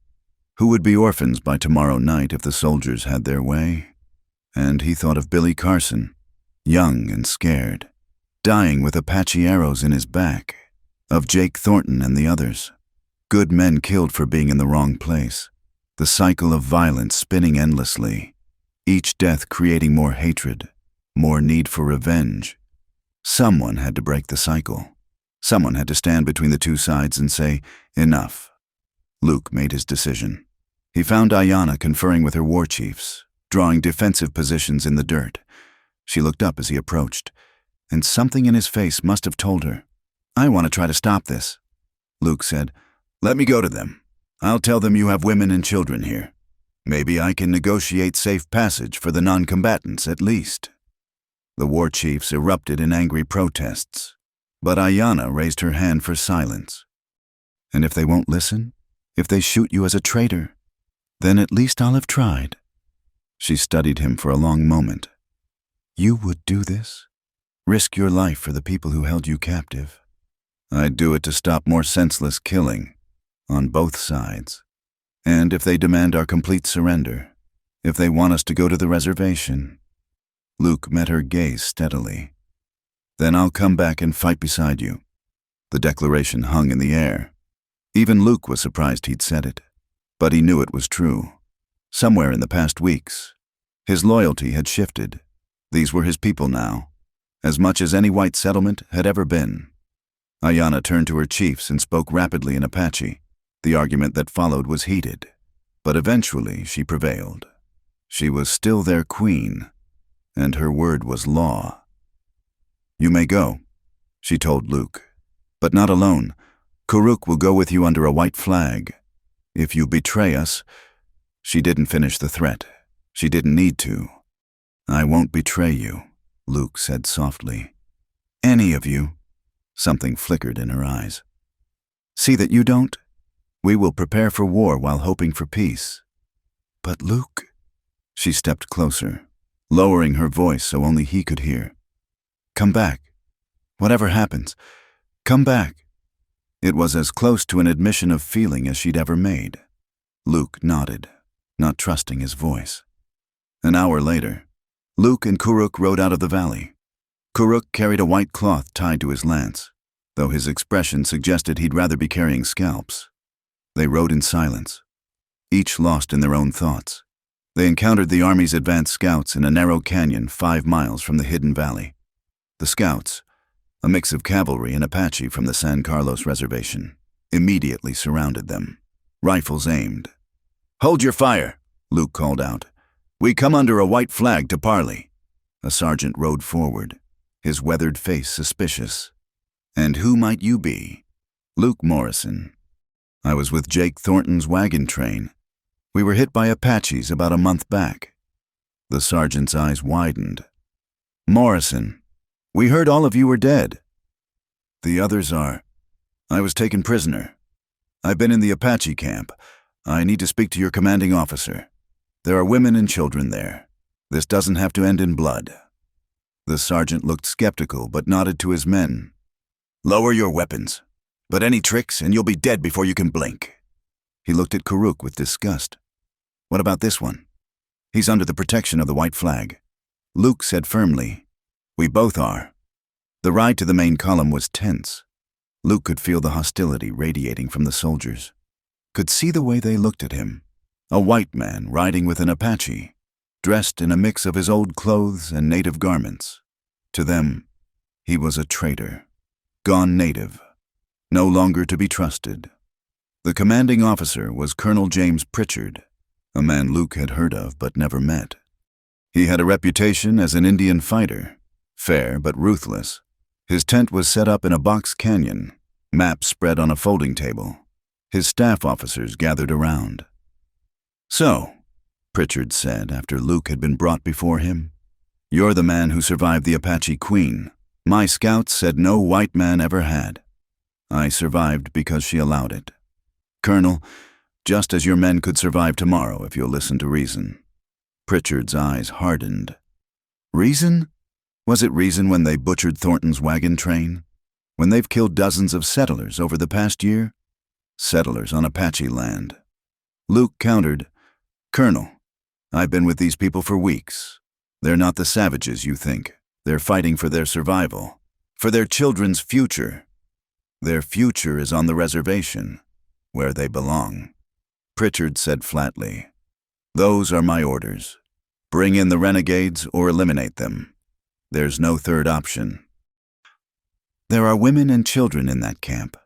who would be orphans by tomorrow night if the soldiers had their way. And he thought of Billy Carson, young and scared, dying with Apache arrows in his back, of Jake Thornton and the others, good men killed for being in the wrong place. The cycle of violence spinning endlessly, each death creating more hatred, more need for revenge. Someone had to break the cycle. Someone had to stand between the two sides and say, enough. Luke made his decision. He found Ayanna conferring with her war chiefs, drawing defensive positions in the dirt. She looked up as he approached, and something in his face must have told her, I want to try to stop this. Luke said, Let me go to them. I'll tell them you have women and children here. Maybe I can negotiate safe passage for the non-combatants at least. The war chiefs erupted in angry protests, but Ayanna raised her hand for silence. And if they won't listen, if they shoot you as a traitor, then at least I'll have tried. She studied him for a long moment. You would do this? Risk your life for the people who held you captive? I'd do it to stop more senseless killing. On both sides. And if they demand our complete surrender, if they want us to go to the reservation. Luke met her gaze steadily. Then I'll come back and fight beside you. The declaration hung in the air. Even Luke was surprised he'd said it, but he knew it was true. Somewhere in the past weeks, his loyalty had shifted. These were his people now, as much as any white settlement had ever been. Ayanna turned to her chiefs and spoke rapidly in Apache. The argument that followed was heated, but eventually she prevailed. She was still their queen, and her word was law. You may go, she told Luke. But not alone. Kuruk will go with you under a white flag. If you betray us— She didn't finish the threat. She didn't need to. I won't betray you, Luke said softly. Any of you. Something flickered in her eyes. See that you don't? We will prepare for war while hoping for peace. But Luke— She stepped closer, lowering her voice so only he could hear. Come back. Whatever happens, come back. It was as close to an admission of feeling as she'd ever made. Luke nodded, not trusting his voice. An hour later, Luke and Kuruk rode out of the valley. Kuruk carried a white cloth tied to his lance, though his expression suggested he'd rather be carrying scalps. They rode in silence, each lost in their own thoughts. They encountered the Army's advance scouts in a narrow canyon 5 miles from the hidden valley. The scouts, a mix of cavalry and Apache from the San Carlos reservation, immediately surrounded them, rifles aimed. Hold your fire, Luke called out. We come under a white flag to parley. A sergeant rode forward, his weathered face suspicious. And who might you be? Luke Morrison. I was with Jake Thornton's wagon train. We were hit by Apaches about a month back. The sergeant's eyes widened. Morrison, we heard all of you were dead. The others are. I was taken prisoner. I've been in the Apache camp. I need to speak to your commanding officer. There are women and children there. This doesn't have to end in blood. The sergeant looked skeptical but nodded to his men. Lower your weapons. But any tricks and you'll be dead before you can blink. He looked at Kuruk with disgust. What about this one? He's under the protection of the white flag. Luke said firmly, We both are. The ride to the main column was tense. Luke could feel the hostility radiating from the soldiers. Could see the way they looked at him. A white man riding with an Apache, dressed in a mix of his old clothes and native garments. To them, he was a traitor, gone native, no longer to be trusted. The commanding officer was Colonel James Pritchard, a man Luke had heard of but never met. He had a reputation as an Indian fighter, fair but ruthless. His tent was set up in a box canyon, maps spread on a folding table. His staff officers gathered around. So, Pritchard said after Luke had been brought before him, you're the man who survived the Apache Queen. My scouts said no white man ever had. I survived because she allowed it. Colonel, just as your men could survive tomorrow if you'll listen to reason. Pritchard's eyes hardened. Reason? Was it reason when they butchered Thornton's wagon train? When they've killed dozens of settlers over the past year? Settlers on Apache land. Luke countered, Colonel, I've been with these people for weeks. They're not the savages you think. They're fighting for their survival, for their children's future. Their future is on the reservation, where they belong. Pritchard said flatly, Those are my orders. Bring in the renegades or eliminate them. There's no third option. There are women and children in that camp.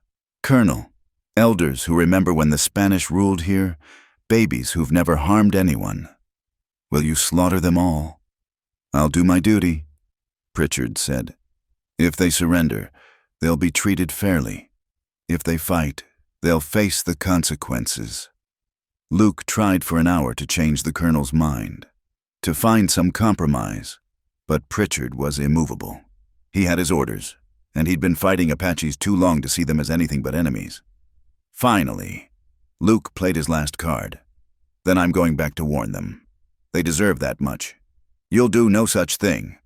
Colonel, elders who remember when the Spanish ruled here, babies who've never harmed anyone. Will you slaughter them all? I'll do my duty, Pritchard said. If they surrender, they'll be treated fairly. If they fight, they'll face the consequences. Luke tried for an hour to change the colonel's mind, to find some compromise, but Pritchard was immovable. He had his orders, and he'd been fighting Apaches too long to see them as anything but enemies. Finally, Luke played his last card. Then I'm going back to warn them. They deserve that much. You'll do no such thing.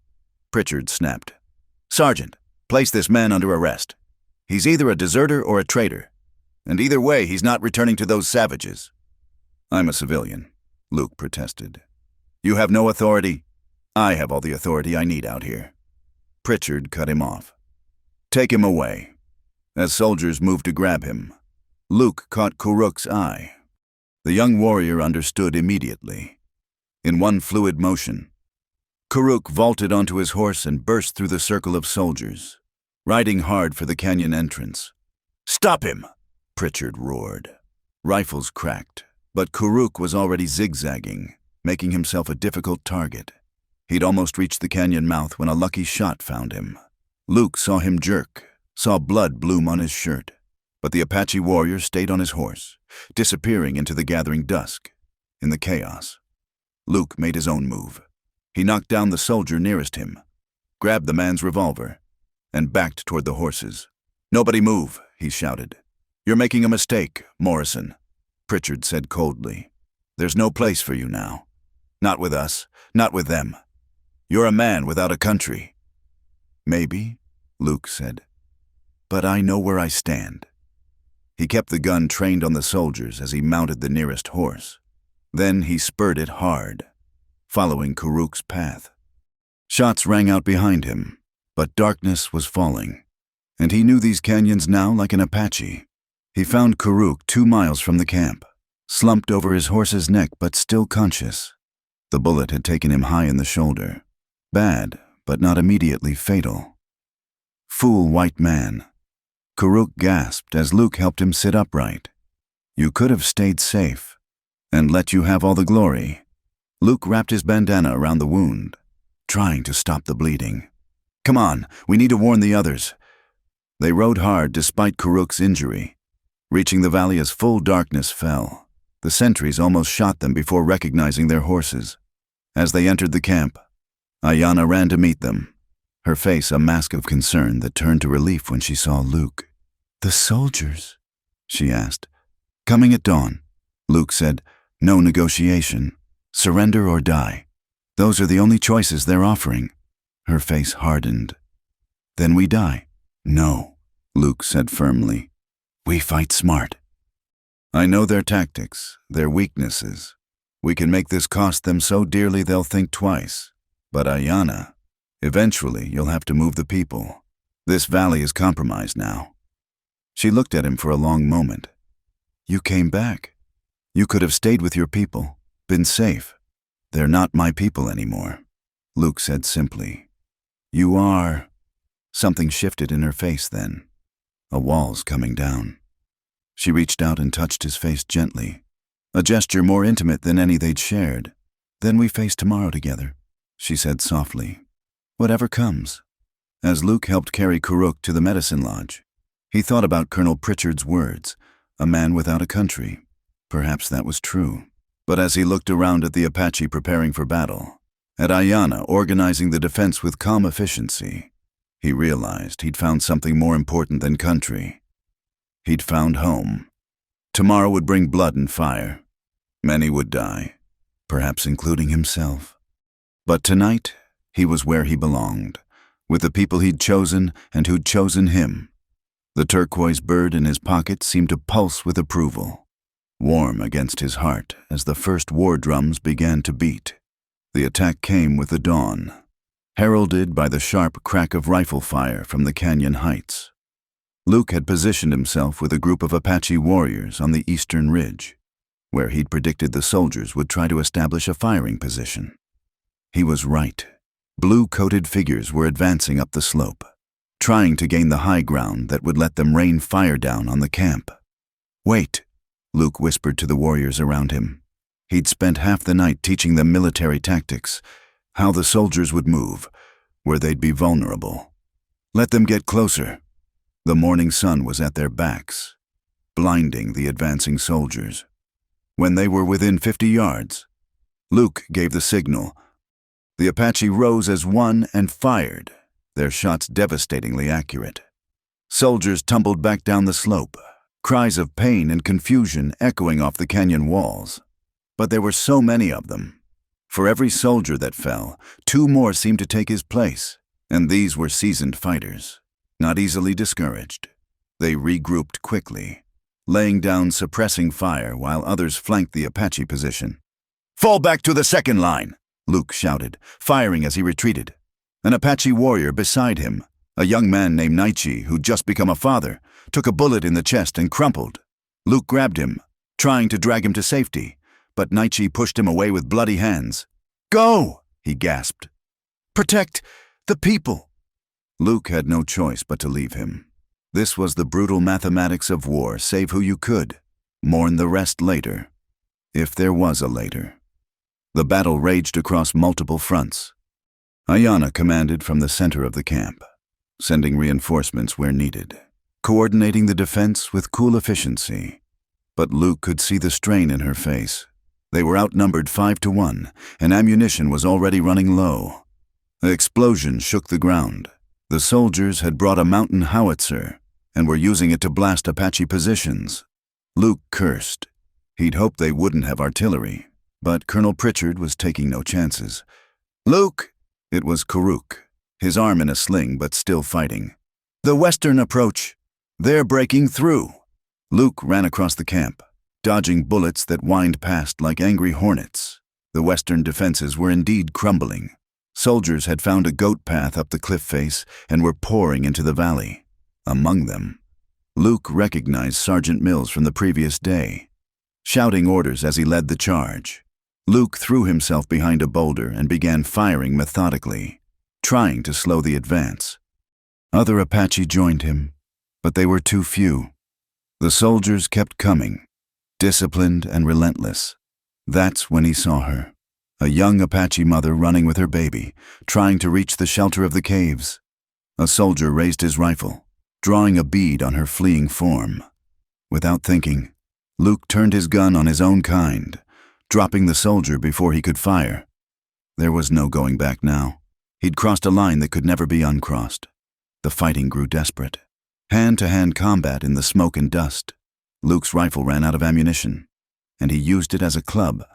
Pritchard snapped. Sergeant, place this man under arrest. He's either a deserter or a traitor, and either way he's not returning to those savages. I'm a civilian, Luke protested. You have no authority. I have all the authority I need out here. Pritchard cut him off. Take him away. As soldiers moved to grab him, Luke caught Kuruk's eye. The young warrior understood immediately. In one fluid motion, Kuruk vaulted onto his horse and burst through the circle of soldiers, riding hard for the canyon entrance. Stop him! Pritchard roared. Rifles cracked, but Kuruk was already zigzagging, making himself a difficult target. He'd almost reached the canyon mouth when a lucky shot found him. Luke saw him jerk, saw blood bloom on his shirt, but the Apache warrior stayed on his horse, disappearing into the gathering dusk. In the chaos, Luke made his own move. He knocked down the soldier nearest him, grabbed the man's revolver, and backed toward the horses. "Nobody move," he shouted. "You're making a mistake, Morrison," Pritchard said coldly. "There's no place for you now. Not with us, not with them. You're a man without a country." "Maybe," Luke said, "but I know where I stand." He kept the gun trained on the soldiers as he mounted the nearest horse. Then he spurred it hard, following Kuruk's path. Shots rang out behind him, but darkness was falling, and he knew these canyons now like an Apache. He found Kuruk 2 miles from the camp, slumped over his horse's neck but still conscious. The bullet had taken him high in the shoulder. Bad, but not immediately fatal. "Fool white man." Kuruk gasped as Luke helped him sit upright. "You could have stayed safe and let you have all the glory." Luke wrapped his bandana around the wound, trying to stop the bleeding. "Come on, we need to warn the others." They rode hard despite Kuruk's injury. Reaching the valley as full darkness fell, the sentries almost shot them before recognizing their horses. As they entered the camp, Ayanna ran to meet them, her face a mask of concern that turned to relief when she saw Luke. "The soldiers?" she asked. "Coming at dawn," Luke said. "No negotiation. Surrender or die. Those are the only choices they're offering." Her face hardened. "Then we die." "No," Luke said firmly. "We fight smart. I know their tactics, their weaknesses. We can make this cost them so dearly they'll think twice. But Ayanna, eventually you'll have to move the people. This valley is compromised now." She looked at him for a long moment. "You came back. You could have stayed with your people, been safe." "They're not my people anymore," Luke said simply. "You are." Something shifted in her face then. A wall's coming down. She reached out and touched his face gently, a gesture more intimate than any they'd shared. "Then we face tomorrow together," she said softly. "Whatever comes." As Luke helped carry Kuruk to the medicine lodge, he thought about Colonel Pritchard's words, a man without a country. Perhaps that was true. But as he looked around at the Apache preparing for battle, at Ayanna organizing the defense with calm efficiency, he realized he'd found something more important than country. He'd found home. Tomorrow would bring blood and fire. Many would die, perhaps including himself. But tonight, he was where he belonged, with the people he'd chosen and who'd chosen him. The turquoise bird in his pocket seemed to pulse with approval, warm against his heart as the first war drums began to beat. The attack came with the dawn, heralded by the sharp crack of rifle fire from the canyon heights. Luke had positioned himself with a group of Apache warriors on the eastern ridge, where he'd predicted the soldiers would try to establish a firing position. He was right. Blue-coated figures were advancing up the slope, trying to gain the high ground that would let them rain fire down on the camp. "Wait," Luke whispered to the warriors around him. He'd spent half the night teaching them military tactics, how the soldiers would move, where they'd be vulnerable. "Let them get closer." The morning sun was at their backs, blinding the advancing soldiers. When they were within 50 yards, Luke gave the signal. The Apache rose as one and fired, their shots devastatingly accurate. Soldiers tumbled back down the slope, cries of pain and confusion echoing off the canyon walls. But there were so many of them. For every soldier that fell, 2 more seemed to take his place, and these were seasoned fighters, not easily discouraged. They regrouped quickly, laying down suppressing fire while others flanked the Apache position. "Fall back to the second line," Luke shouted, firing as he retreated. An Apache warrior beside him, a young man named Naichi who'd just become a father, took a bullet in the chest and crumpled. Luke grabbed him, trying to drag him to safety, but Naichi pushed him away with bloody hands. "Go!" he gasped. "Protect the people!" Luke had no choice but to leave him. This was the brutal mathematics of war: save who you could, mourn the rest later, if there was a later. The battle raged across multiple fronts. Ayanna commanded from the center of the camp. sending reinforcements where needed, coordinating the defense with cool efficiency. But Luke could see the strain in her face. They were outnumbered 5-1, and ammunition was already running low. The explosion shook the ground. The soldiers had brought a mountain howitzer and were using it to blast Apache positions. Luke cursed. He'd hoped they wouldn't have artillery, but Colonel Pritchard was taking no chances. "Luke!" It was Karuk, his arm in a sling but still fighting. "The western approach. They're breaking through." Luke ran across the camp, dodging bullets that whined past like angry hornets. The western defenses were indeed crumbling. Soldiers had found a goat path up the cliff face and were pouring into the valley. Among them, Luke recognized Sergeant Mills from the previous day, shouting orders as he led the charge. Luke threw himself behind a boulder and began firing methodically, trying to slow the advance. Other Apache joined him, but they were too few. The soldiers kept coming, disciplined and relentless. That's when he saw her, a young Apache mother running with her baby, trying to reach the shelter of the caves. A soldier raised his rifle, drawing a bead on her fleeing form. Without thinking, Luke turned his gun on his own kind, dropping the soldier before he could fire. There was no going back now. He'd crossed a line that could never be uncrossed. The fighting grew desperate. Hand-to-hand combat in the smoke and dust. Luke's rifle ran out of ammunition, and he used it as a club.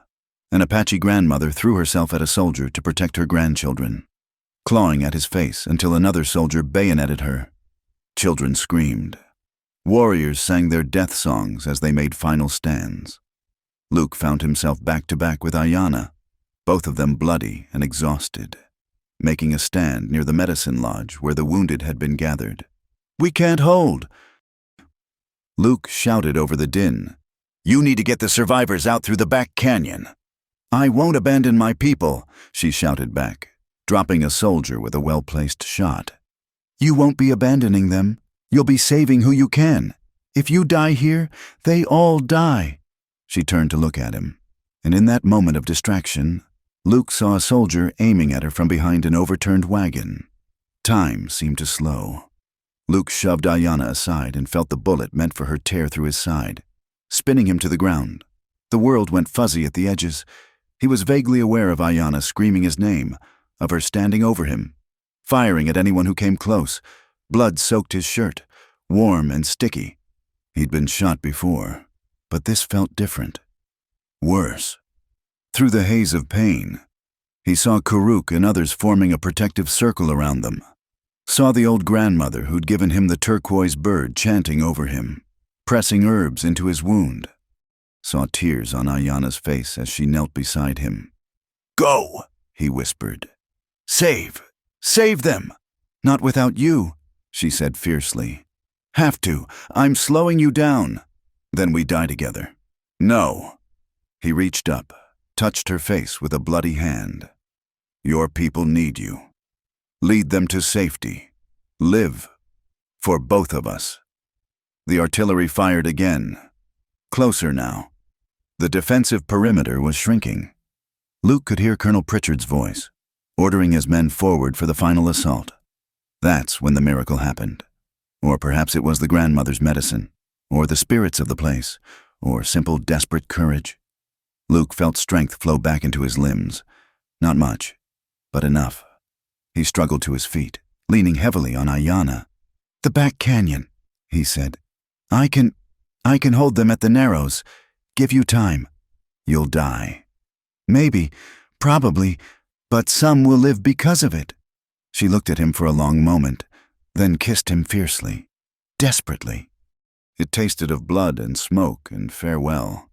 An Apache grandmother threw herself at a soldier to protect her grandchildren, clawing at his face until another soldier bayoneted her. Children screamed. Warriors sang their death songs as they made final stands. Luke found himself back-to-back with Ayanna, both of them bloody and exhausted, making a stand near the medicine lodge where the wounded had been gathered. "We can't hold!" Luke shouted over the din. "You need to get the survivors out through the back canyon." "I won't abandon my people," she shouted back, dropping a soldier with a well-placed shot. "You won't be abandoning them. You'll be saving who you can. If you die here, they all die." She turned to look at him, and in that moment of distraction, Luke saw a soldier aiming at her from behind an overturned wagon. Time seemed to slow. Luke shoved Ayanna aside and felt the bullet meant for her tear through his side, spinning him to the ground. The world went fuzzy at the edges. He was vaguely aware of Ayanna screaming his name, of her standing over him, firing at anyone who came close. Blood soaked his shirt, warm and sticky. He'd been shot before, but this felt different. Worse. Through the haze of pain, he saw Karuk and others forming a protective circle around them. Saw the old grandmother who'd given him the turquoise bird chanting over him, pressing herbs into his wound. Saw tears on Ayanna's face as she knelt beside him. "Go," he whispered. "Save! Save them!" "Not without you," she said fiercely. "Have to. I'm slowing you down. Then we die together." "No." He reached up, touched her face with a bloody hand. "Your people need you. Lead them to safety. Live. For both of us." The artillery fired again. Closer now. The defensive perimeter was shrinking. Luke could hear Colonel Pritchard's voice, ordering his men forward for the final assault. That's when the miracle happened. Or perhaps it was the grandmother's medicine, or the spirits of the place, or simple desperate courage. Luke felt strength flow back into his limbs. Not much, but enough. He struggled to his feet, leaning heavily on Ayanna. "The back canyon," he said. I can hold them at the Narrows. Give you time. You'll die. Maybe, probably, but some will live because of it." She looked at him for a long moment, then kissed him fiercely, desperately. It tasted of blood and smoke and farewell.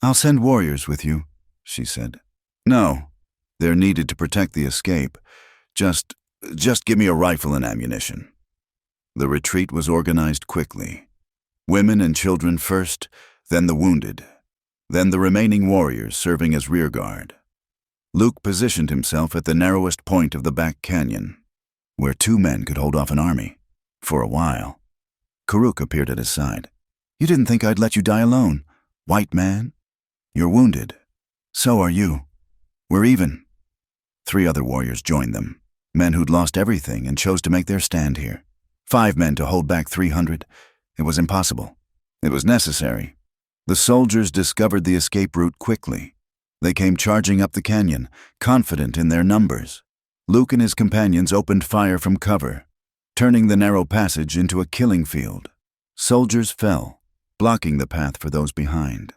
"I'll send warriors with you," she said. "No, they're needed to protect the escape. Just give me a rifle and ammunition." The retreat was organized quickly. Women and children first, then the wounded, then the remaining warriors serving as rearguard. Luke positioned himself at the narrowest point of the back canyon, where 2 men could hold off an army, for a while. Karuk appeared at his side. "You didn't think I'd let you die alone, white man? You're wounded. So are you. We're even." 3 other warriors joined them, Men who'd lost everything and chose to make their stand here. 5 men to hold back 300. It was impossible. It was necessary. The soldiers discovered the escape route quickly. They came charging up the canyon, confident in their numbers. Luke and his companions opened fire from cover, turning the narrow passage into a killing field. Soldiers fell, blocking the path for those behind.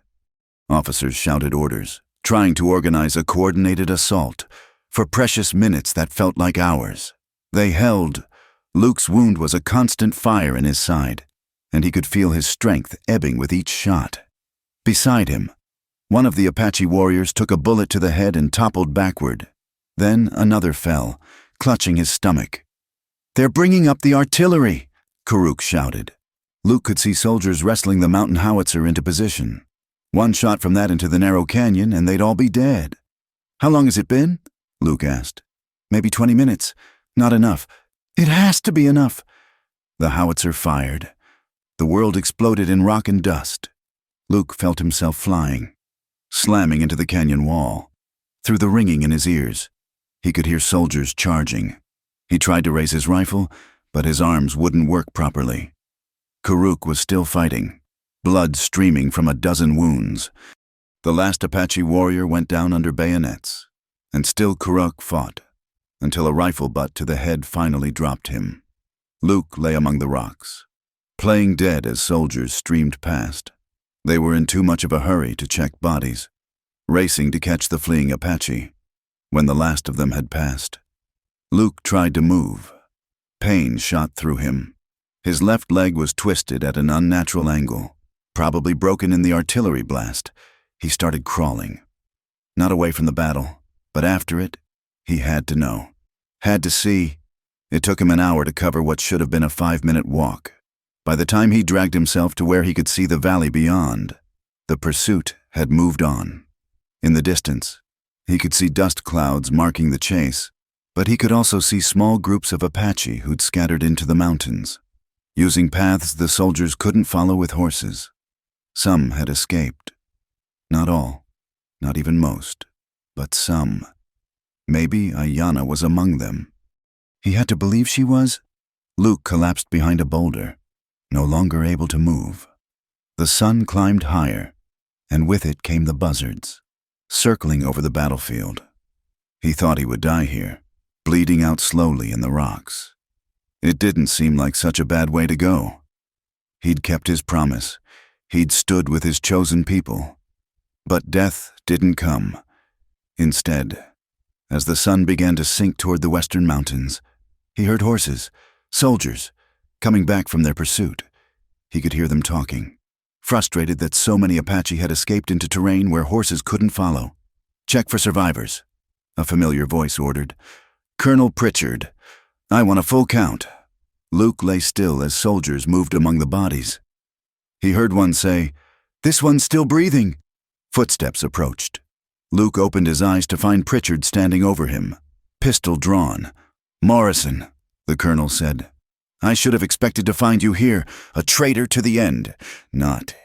Officers shouted orders, trying to organize a coordinated assault. For precious minutes that felt like hours. They held. Luke's wound was a constant fire in his side, and he could feel his strength ebbing with each shot. Beside him, one of the Apache warriors took a bullet to the head and toppled backward. Then another fell, clutching his stomach. "They're bringing up the artillery!" Karuk shouted. Luke could see soldiers wrestling the mountain howitzer into position. One shot from that into the narrow canyon and they'd all be dead. "How long has it been?" Luke asked. "Maybe 20 minutes. Not enough." "It has to be enough." The howitzer fired. The world exploded in rock and dust. Luke felt himself flying, slamming into the canyon wall. Through the ringing in his ears, he could hear soldiers charging. He tried to raise his rifle, but his arms wouldn't work properly. Karuk was still fighting, blood streaming from a dozen wounds. The last Apache warrior went down under bayonets. And still Karuk fought, until a rifle butt to the head finally dropped him. Luke lay among the rocks, playing dead as soldiers streamed past. They were in too much of a hurry to check bodies, racing to catch the fleeing Apache. When the last of them had passed, Luke tried to move. Pain shot through him. His left leg was twisted at an unnatural angle, probably broken in the artillery blast. He started crawling. Not away from the battle, but after it, he had to know. Had to see. It took him an hour to cover what should have been a 5-minute walk. By the time he dragged himself to where he could see the valley beyond, the pursuit had moved on. In the distance, he could see dust clouds marking the chase, but he could also see small groups of Apache who'd scattered into the mountains, using paths the soldiers couldn't follow with horses. Some had escaped. Not all, not even most, but some. Maybe Ayanna was among them. He had to believe she was. Luke collapsed behind a boulder, no longer able to move. The sun climbed higher, and with it came the buzzards, circling over the battlefield. He thought he would die here, bleeding out slowly in the rocks. It didn't seem like such a bad way to go. He'd kept his promise. He'd stood with his chosen people. But death didn't come. Instead, as the sun began to sink toward the western mountains, he heard horses, soldiers, coming back from their pursuit. He could hear them talking, frustrated that so many Apache had escaped into terrain where horses couldn't follow. "Check for survivors," a familiar voice ordered. "Colonel Pritchard, I want a full count." Luke lay still as soldiers moved among the bodies. He heard one say, "This one's still breathing." Footsteps approached. Luke opened his eyes to find Pritchard standing over him, pistol drawn. "Morrison," the colonel said. "I should have expected to find you here, a traitor to the end." "Not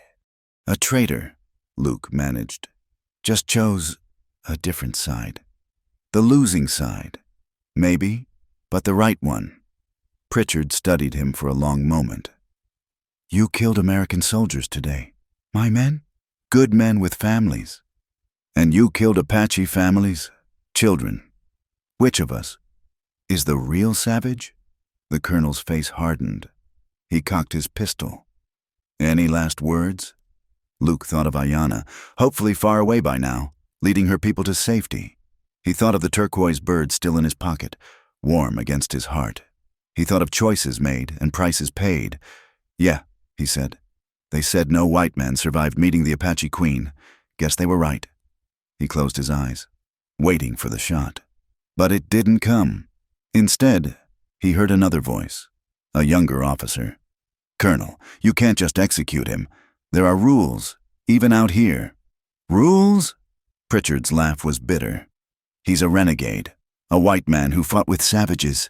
a traitor," Luke managed. "Just chose a different side. The losing side. Maybe, but the right one." Pritchard studied him for a long moment. "You killed American soldiers today. My men? Good men with families. And you killed Apache families, children. Which of us is the real savage?" The colonel's face hardened. He cocked his pistol. "Any last words?" Luke thought of Ayanna, hopefully far away by now, leading her people to safety. He thought of the turquoise bird still in his pocket, warm against his heart. He thought of choices made and prices paid. "Yeah," he said. "They said no white man survived meeting the Apache queen. Guess they were right." He closed his eyes, waiting for the shot. But it didn't come. Instead, he heard another voice, a younger officer. "Colonel, you can't just execute him. There are rules, even out here." "Rules?" Pritchard's laugh was bitter. "He's a renegade, a white man who fought with savages.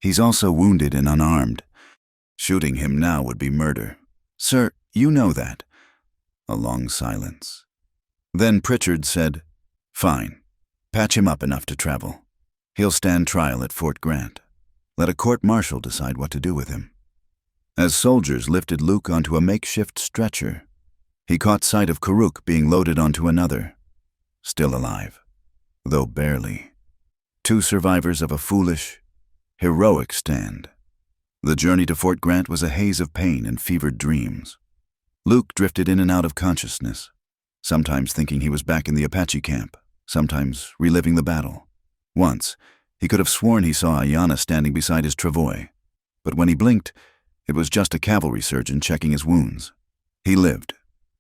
He's also wounded and unarmed. Shooting him now would be murder. Sir, you know that." A long silence. Then Pritchard said, "Fine. Patch him up enough to travel. He'll stand trial at Fort Grant. Let a court-martial decide what to do with him. As soldiers lifted Luke onto a makeshift stretcher, he caught sight of Karuk being loaded onto another. Still alive, though barely. Two survivors of a foolish, heroic stand. The journey to Fort Grant was a haze of pain and fevered dreams. Luke drifted in and out of consciousness, sometimes thinking he was back in the Apache camp, sometimes reliving the battle. Once, he could have sworn he saw Ayanna standing beside his travois, but when he blinked, it was just a cavalry surgeon checking his wounds. He lived,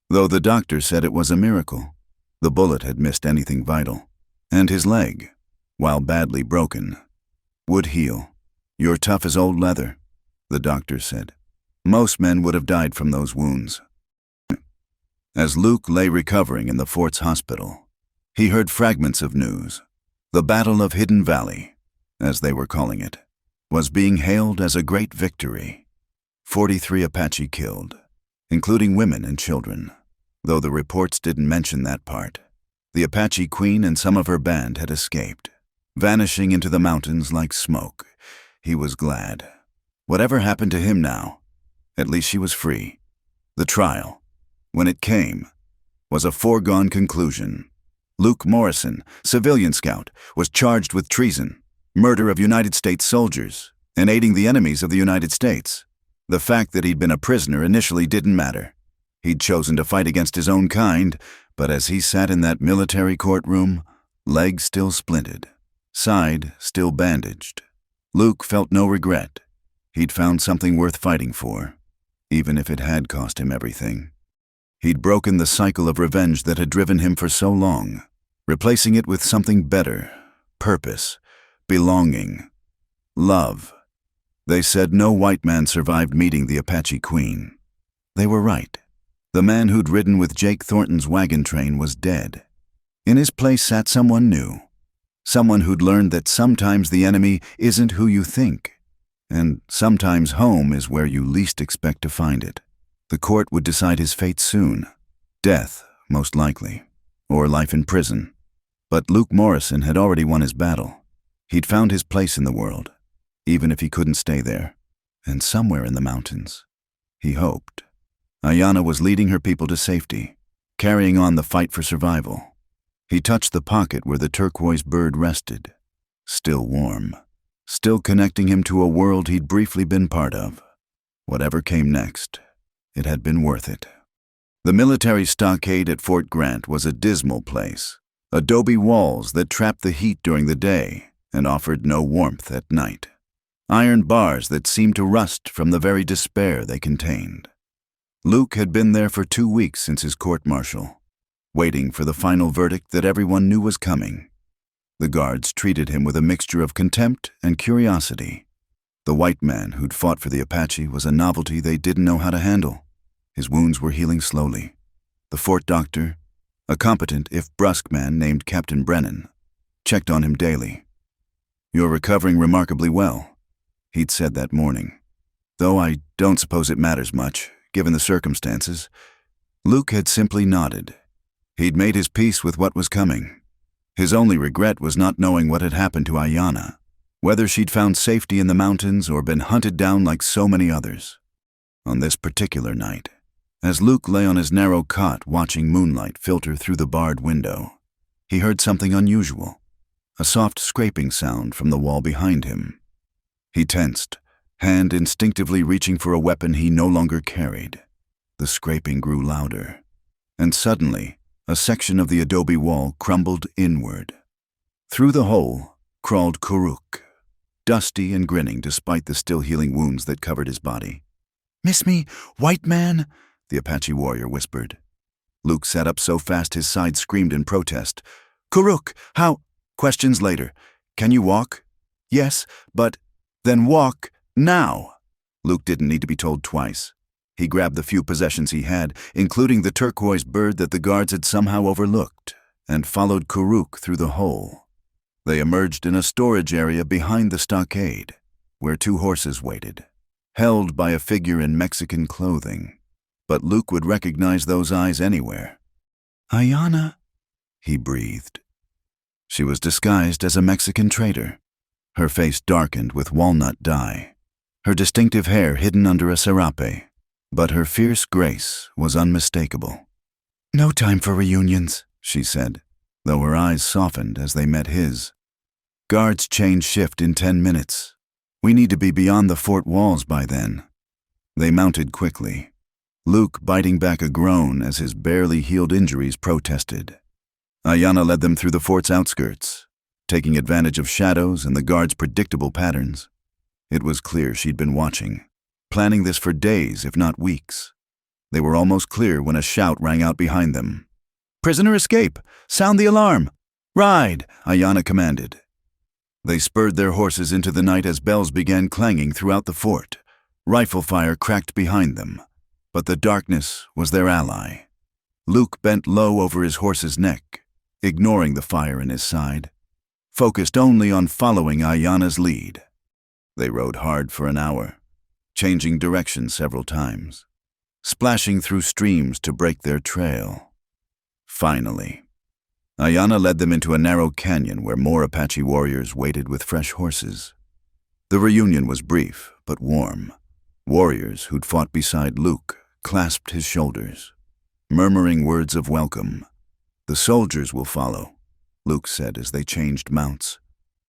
though the doctor said it was a miracle. The bullet had missed anything vital, and his leg, while badly broken, would heal. "You're tough as old leather," the doctor said. "Most men would have died from those wounds." As Luke lay recovering in the fort's hospital, he heard fragments of news. The Battle of Hidden Valley, as they were calling it, was being hailed as a great victory. 43 Apache killed, including women and children, though the reports didn't mention that part. The Apache queen and some of her band had escaped, vanishing into the mountains like smoke. He was glad. Whatever happened to him now, at least she was free. The trial, when it came, was a foregone conclusion. Luke Morrison, civilian scout, was charged with treason, murder of United States soldiers, and aiding the enemies of the United States. The fact that he'd been a prisoner initially didn't matter. He'd chosen to fight against his own kind, but as he sat in that military courtroom, leg still splinted, side still bandaged, Luke felt no regret. He'd found something worth fighting for, even if it had cost him everything. He'd broken the cycle of revenge that had driven him for so long, replacing it with something better: purpose, belonging, love. They said no white man survived meeting the Apache queen. They were right. The man who'd ridden with Jake Thornton's wagon train was dead. In his place sat someone new, someone who'd learned that sometimes the enemy isn't who you think, and sometimes home is where you least expect to find it. The court would decide his fate soon. Death, most likely, or life in prison. But Luke Morrison had already won his battle. He'd found his place in the world, even if he couldn't stay there, and somewhere in the mountains, he hoped. Ayanna was leading her people to safety, carrying on the fight for survival. He touched the pocket where the turquoise bird rested, still warm, still connecting him to a world he'd briefly been part of. Whatever came next, it had been worth it. The military stockade at Fort Grant was a dismal place. Adobe walls that trapped the heat during the day and offered no warmth at night. Iron bars that seemed to rust from the very despair they contained. Luke had been there for 2 weeks since his court-martial, waiting for the final verdict that everyone knew was coming. The guards treated him with a mixture of contempt and curiosity. The white man who'd fought for the Apache was a novelty they didn't know how to handle. His wounds were healing slowly. The fort doctor, a competent if brusque man named Captain Brennan, checked on him daily. "You're recovering remarkably well," he'd said that morning. "Though I don't suppose it matters much, given the circumstances." Luke had simply nodded. He'd made his peace with what was coming. His only regret was not knowing what had happened to Ayanna, whether she'd found safety in the mountains or been hunted down like so many others. On this particular night, as Luke lay on his narrow cot watching moonlight filter through the barred window, he heard something unusual, a soft scraping sound from the wall behind him. He tensed, hand instinctively reaching for a weapon he no longer carried. The scraping grew louder, and suddenly, a section of the adobe wall crumbled inward. Through the hole crawled Karuk, dusty and grinning despite the still healing wounds that covered his body. "Miss me, white man?" the Apache warrior whispered. Luke sat up so fast his side screamed in protest. "Karuk, how—" "Questions later. Can you walk?" "Yes, but—" "Then walk, now!" Luke didn't need to be told twice. He grabbed the few possessions he had, including the turquoise bird that the guards had somehow overlooked, and followed Karuk through the hole. They emerged in a storage area behind the stockade, where 2 horses waited, held by a figure in Mexican clothing. But Luke would recognize those eyes anywhere. "Ayanna," he breathed. She was disguised as a Mexican trader. Her face darkened with walnut dye, her distinctive hair hidden under a serape, but her fierce grace was unmistakable. "No time for reunions," she said, though her eyes softened as they met his. "Guards change shift in 10 minutes. We need to be beyond the fort walls by then." They mounted quickly, Luke biting back a groan as his barely healed injuries protested. Ayanna led them through the fort's outskirts, taking advantage of shadows and the guards' predictable patterns. It was clear she'd been watching, planning this for days, if not weeks. They were almost clear when a shout rang out behind them. "Prisoner escape! Sound the alarm! Ride!" Ayanna commanded. They spurred their horses into the night as bells began clanging throughout the fort. Rifle fire cracked behind them, but the darkness was their ally. Luke bent low over his horse's neck, ignoring the fire in his side, focused only on following Ayanna's lead. They rode hard for an hour, changing direction several times, splashing through streams to break their trail. Finally, Ayanna led them into a narrow canyon where more Apache warriors waited with fresh horses. The reunion was brief but warm. Warriors who'd fought beside Luke clasped his shoulders, murmuring words of welcome. "The soldiers will follow," Luke said as they changed mounts.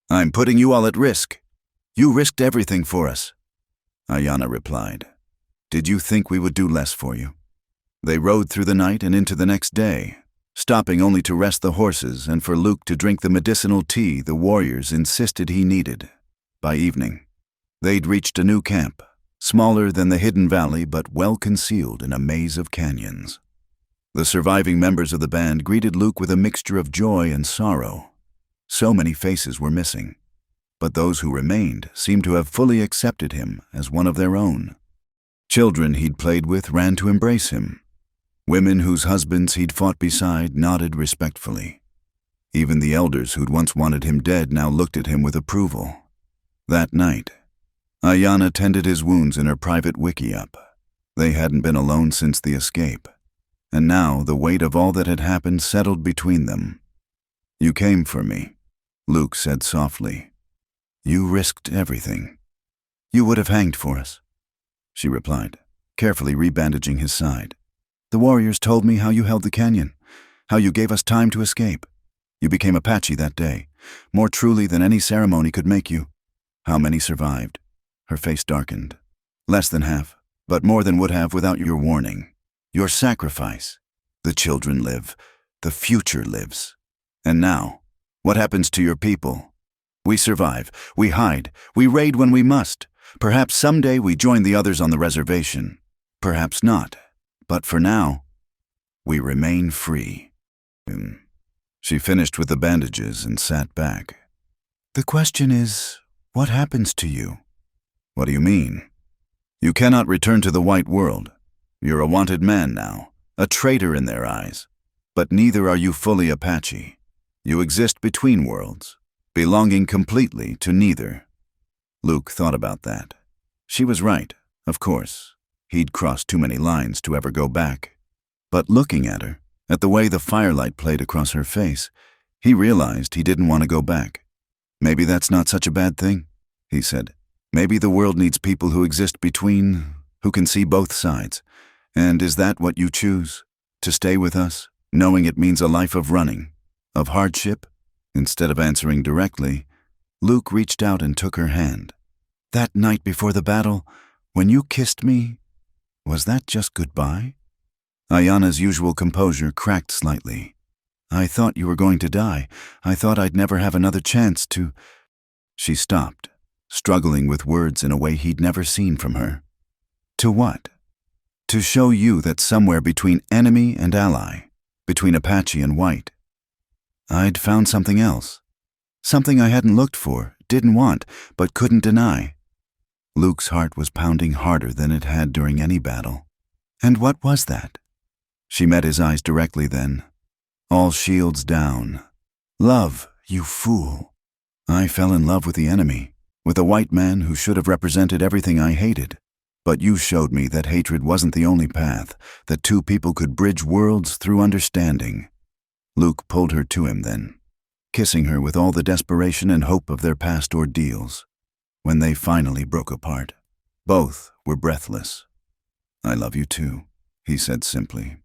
"I'm putting you all at risk. You risked everything for us." Ayanna replied, "Did you think we would do less for you?" They rode through the night and into the next day, stopping only to rest the horses and for Luke to drink the medicinal tea the warriors insisted he needed. By evening, they'd reached a new camp, smaller than the hidden valley but well concealed in a maze of canyons. The surviving members of the band greeted Luke with a mixture of joy and sorrow. So many faces were missing, but those who remained seemed to have fully accepted him as one of their own. Children he'd played with ran to embrace him. Women whose husbands he'd fought beside nodded respectfully. Even the elders who'd once wanted him dead now looked at him with approval. That night, Ayanna tended his wounds in her private wickiup. They hadn't been alone since the escape, and now the weight of all that had happened settled between them. "You came for me," Luke said softly. "You risked everything." "You would have hanged for us," she replied, carefully rebandaging his side. "The warriors told me how you held the canyon, how you gave us time to escape. You became Apache that day, more truly than any ceremony could make you." "How many survived?" Her face darkened. "Less than half, but more than would have without your warning. Your sacrifice. The children live. The future lives. And now, what happens to your people? We survive. We hide. We raid when we must. Perhaps someday we join the others on the reservation. Perhaps not. But for now, we remain free." She finished with the bandages and sat back. "The question is, what happens to you?" "What do you mean?" "You cannot return to the white world. You're a wanted man now, a traitor in their eyes. But neither are you fully Apache. You exist between worlds, belonging completely to neither." Luke thought about that. She was right, of course. He'd crossed too many lines to ever go back. But looking at her, at the way the firelight played across her face, he realized he didn't want to go back. "Maybe that's not such a bad thing," he said. "Maybe the world needs people who exist between, who can see both sides. And is that what you choose? To stay with us, knowing it means a life of running, of hardship?" Instead of answering directly, Luke reached out and took her hand. "That night before the battle, when you kissed me, was that just goodbye?" Ayanna's usual composure cracked slightly. "I thought you were going to die. I thought I'd never have another chance to—" She stopped, struggling with words in a way he'd never seen from her. "To what?" "To show you that somewhere between enemy and ally, between Apache and white, I'd found something else. Something I hadn't looked for, didn't want, but couldn't deny." Luke's heart was pounding harder than it had during any battle. "And what was that?" She met his eyes directly then. All shields down. "Love, you fool. I fell in love with the enemy, with a white man who should have represented everything I hated. But you showed me that hatred wasn't the only path, that two people could bridge worlds through understanding." Luke pulled her to him then. kissing her with all the desperation and hope of their past ordeals. When they finally broke apart, both were breathless. "I love you too," he said simply.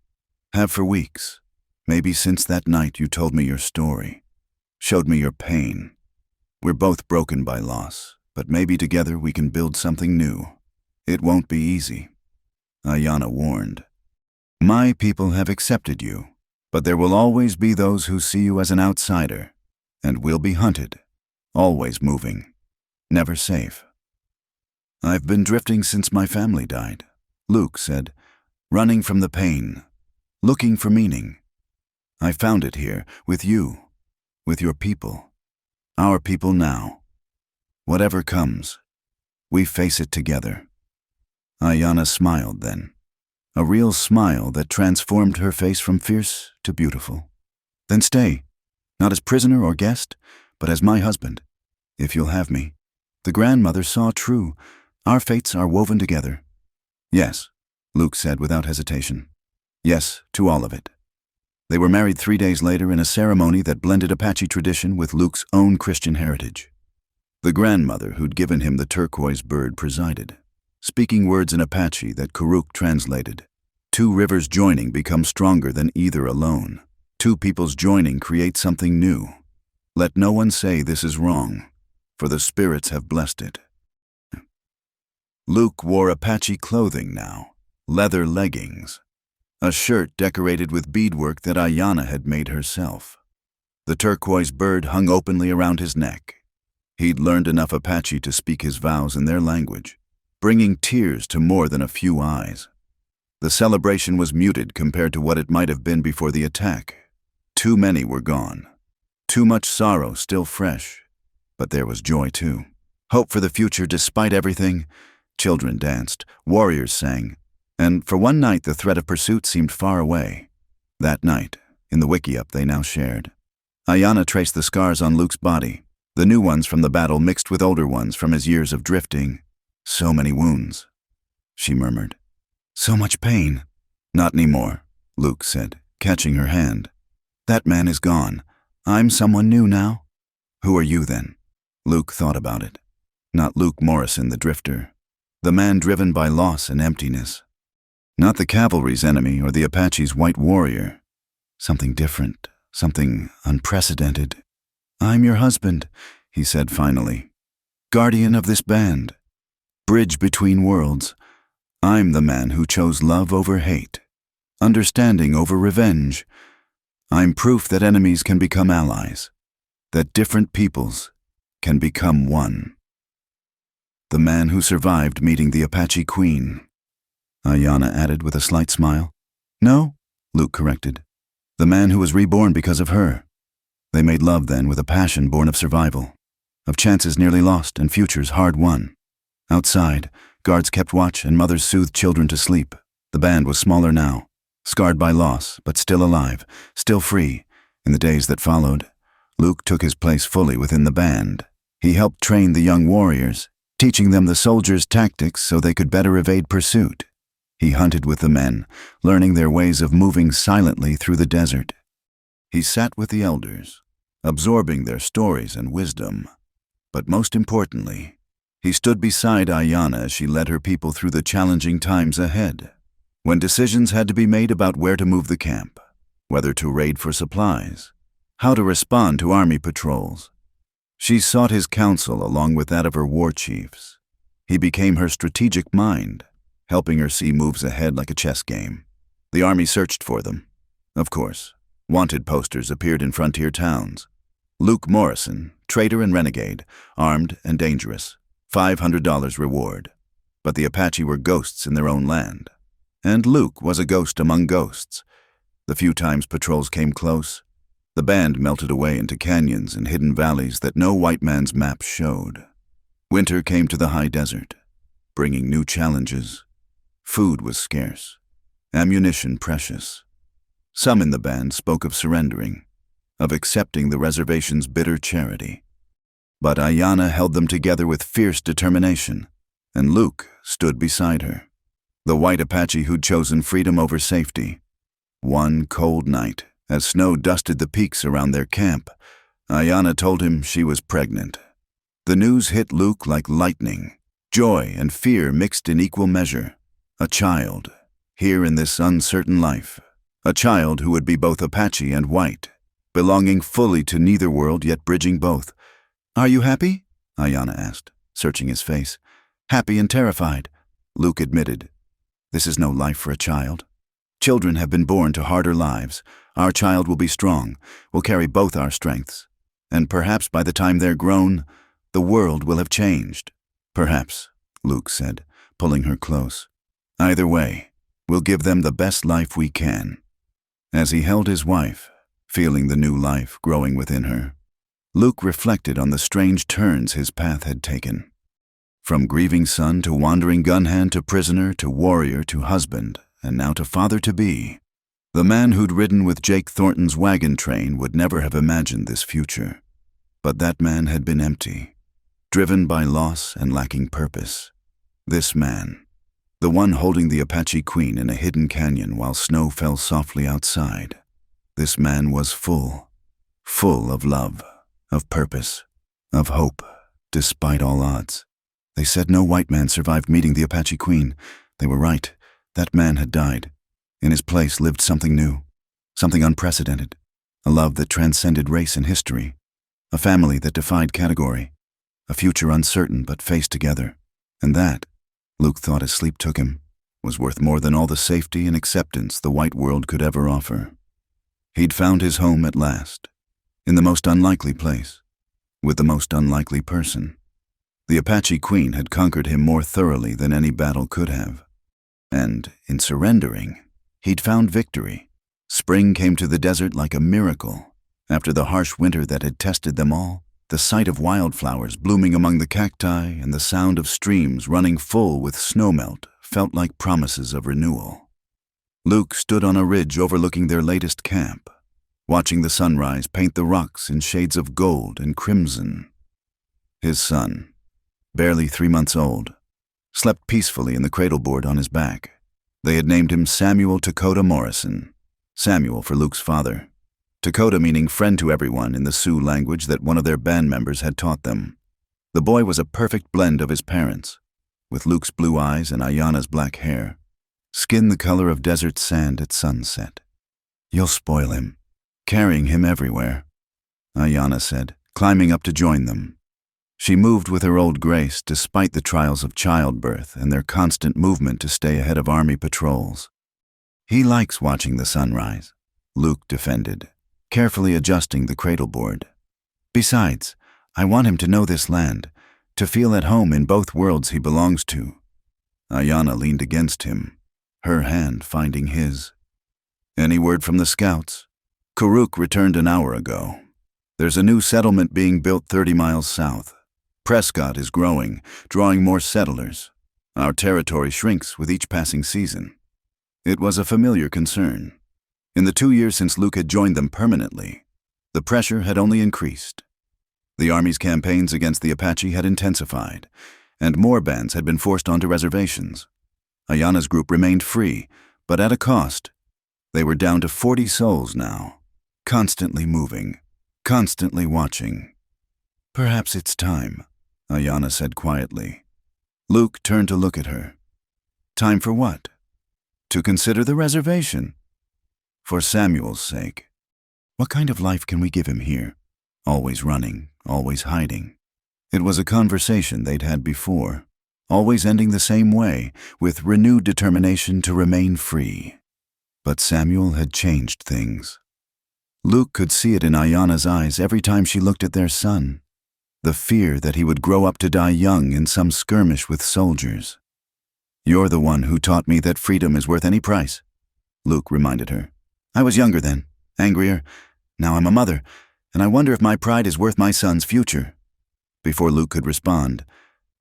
"Have for weeks, maybe since that night you told me your story, showed me your pain. We're both broken by loss, but maybe together we can build something new. It won't be easy." Ayanna warned. "My people have accepted you, but there will always be those who see you as an outsider, and will be hunted, always moving, never safe." "I've been drifting since my family died," Luke said, "running from the pain, looking for meaning. I found it here, with you, with your people, our people now. Whatever comes, we face it together." Ayanna smiled then, a real smile that transformed her face from fierce to beautiful. "Then stay, not as prisoner or guest, but as my husband, if you'll have me. The grandmother saw true. Our fates are woven together." "Yes," Luke said without hesitation. "Yes, to all of it." They were married 3 days later in a ceremony that blended Apache tradition with Luke's own Christian heritage. The grandmother who'd given him the turquoise bird presided, speaking words in Apache that Karuk translated. "Two rivers joining become stronger than either alone. Two peoples joining create something new. Let no one say this is wrong, for the spirits have blessed it." Luke wore Apache clothing now, leather leggings, a shirt decorated with beadwork that Ayanna had made herself. The turquoise bird hung openly around his neck. He'd learned enough Apache to speak his vows in their language, bringing tears to more than a few eyes. The celebration was muted compared to what it might have been before the attack. Too many were gone. Too much sorrow still fresh. But there was joy too. Hope for the future despite everything. Children danced, warriors sang, and for one night the threat of pursuit seemed far away. That night, in the wickiup they now shared, Ayanna traced the scars on Luke's body, the new ones from the battle mixed with older ones from his years of drifting. "So many wounds," she murmured. "So much pain." "Not anymore," Luke said, catching her hand. "That man is gone. I'm someone new now." "Who are you then?" Luke thought about it. Not Luke Morrison, the drifter, the man driven by loss and emptiness. Not the cavalry's enemy or the Apache's white warrior. Something different, something unprecedented. "I'm your husband," he said finally. "Guardian of this band. Bridge between worlds. I'm the man who chose love over hate, understanding over revenge. I'm proof that enemies can become allies, that different peoples can become one." "The man who survived meeting the Apache queen," Ayanna added with a slight smile. "No," Luke corrected. "The man who was reborn because of her. They made love then with a passion born of survival, of chances nearly lost and futures hard won. Outside, guards kept watch and mothers soothed children to sleep. The band was smaller now, scarred by loss, but still alive, still free. In the days that followed, Luke took his place fully within the band. He helped train the young warriors, teaching them the soldiers' tactics so they could better evade pursuit. He hunted with the men, learning their ways of moving silently through the desert. He sat with the elders, absorbing their stories and wisdom. But most importantly, he stood beside Ayanna as she led her people through the challenging times ahead, when decisions had to be made about where to move the camp, whether to raid for supplies, how to respond to army patrols. She sought his counsel along with that of her war chiefs. He became her strategic mind, helping her see moves ahead like a chess game. The army searched for them. Of course, wanted posters appeared in frontier towns. Luke Morrison, traitor and renegade, armed and dangerous. $500 reward. But the Apache were ghosts in their own land. And Luke was a ghost among ghosts. The few times patrols came close, the band melted away into canyons and hidden valleys that no white man's map showed. Winter came to the high desert, bringing new challenges. Food was scarce, ammunition precious. Some in the band spoke of surrendering, of accepting the reservation's bitter charity. But Ayanna held them together with fierce determination, and Luke stood beside her, the white Apache who'd chosen freedom over safety. One cold night, as snow dusted the peaks around their camp, Ayanna told him she was pregnant. The news hit Luke like lightning. Joy and fear mixed in equal measure. A child, here in this uncertain life. A child who would be both Apache and white, belonging fully to neither world yet bridging both. "Are you happy?" Ayanna asked, searching his face. "Happy and terrified," Luke admitted. "This is no life for a child. Children have been born to harder lives. Our child will be strong, will carry both our strengths. And perhaps by the time they're grown, the world will have changed." "Perhaps," Luke said, pulling her close. "Either way, we'll give them the best life we can." As he held his wife, feeling the new life growing within her, Luke reflected on the strange turns his path had taken. From grieving son to wandering gun hand to prisoner to warrior to husband, and now to father-to-be. The man who'd ridden with Jake Thornton's wagon train would never have imagined this future. But that man had been empty, driven by loss and lacking purpose. This man, the one holding the Apache Queen in a hidden canyon while snow fell softly outside, this man was full of love, of purpose, of hope, despite all odds. They said no white man survived meeting the Apache Queen. They were right. That man had died. In his place lived something new, something unprecedented, a love that transcended race and history, a family that defied category, a future uncertain but faced together. And that, Luke thought as sleep took him, was worth more than all the safety and acceptance the white world could ever offer. He'd found his home at last, in the most unlikely place, with the most unlikely person. The Apache Queen had conquered him more thoroughly than any battle could have. And, in surrendering, he'd found victory. Spring came to the desert like a miracle. After the harsh winter that had tested them all, the sight of wildflowers blooming among the cacti and the sound of streams running full with snowmelt felt like promises of renewal. Luke stood on a ridge overlooking their latest camp, watching the sunrise paint the rocks in shades of gold and crimson. His son, barely 3 months old, slept peacefully in the cradleboard on his back. They had named him Samuel Dakota Morrison, Samuel for Luke's father. Dakota meaning friend to everyone in the Sioux language that one of their band members had taught them. The boy was a perfect blend of his parents, with Luke's blue eyes and Ayanna's black hair, skin the color of desert sand at sunset. "You'll spoil him, carrying him everywhere," Ayanna said, climbing up to join them. She moved with her old grace despite the trials of childbirth and their constant movement to stay ahead of army patrols. "He likes watching the sunrise," Luke defended, carefully adjusting the cradleboard. "Besides, I want him to know this land, to feel at home in both worlds he belongs to." Ayanna leaned against him, her hand finding his. "Any word from the scouts?" "Kuruk returned an hour ago. There's a new settlement being built 30 miles south. Prescott is growing, drawing more settlers. Our territory shrinks with each passing season." It was a familiar concern. In the 2 years since Luke had joined them permanently, the pressure had only increased. The Army's campaigns against the Apache had intensified, and more bands had been forced onto reservations. Ayanna's group remained free, but at a cost. They were down to 40 souls now, constantly moving, constantly watching. "Perhaps it's time," Ayanna said quietly. Luke turned to look at her. "Time for what?" "To consider the reservation." "For Samuel's sake. What kind of life can we give him here? Always running, always hiding." It was a conversation they'd had before, always ending the same way, with renewed determination to remain free. But Samuel had changed things. Luke could see it in Ayanna's eyes every time she looked at their son. The fear that he would grow up to die young in some skirmish with soldiers. "You're the one who taught me that freedom is worth any price," Luke reminded her. "I was younger then, angrier. Now I'm a mother, and I wonder if my pride is worth my son's future." Before Luke could respond,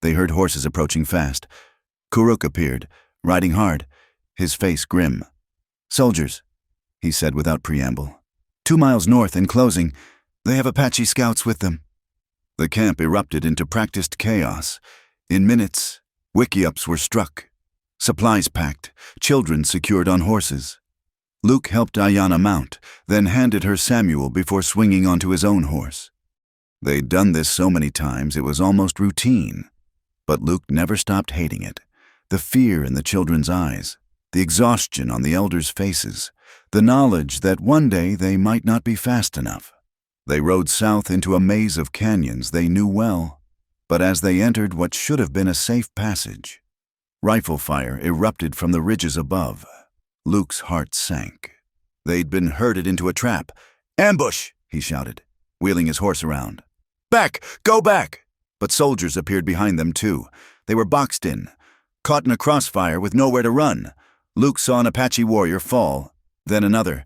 they heard horses approaching fast. Kuruk appeared, riding hard, his face grim. "Soldiers," he said without preamble. 2 miles north and closing. They have Apache scouts with them." The camp erupted into practiced chaos. In minutes, wickiups were struck, supplies packed, children secured on horses. Luke helped Ayanna mount, then handed her Samuel before swinging onto his own horse. They'd done this so many times it was almost routine. But Luke never stopped hating it. The fear in the children's eyes, the exhaustion on the elders' faces, the knowledge that one day they might not be fast enough. They rode south into a maze of canyons they knew well, but as they entered what should have been a safe passage, rifle fire erupted from the ridges above. Luke's heart sank. They'd been herded into a trap. "Ambush!" he shouted, wheeling his horse around. "Back! Go back!" But soldiers appeared behind them too. They were boxed in, caught in a crossfire with nowhere to run. Luke saw an Apache warrior fall, then another.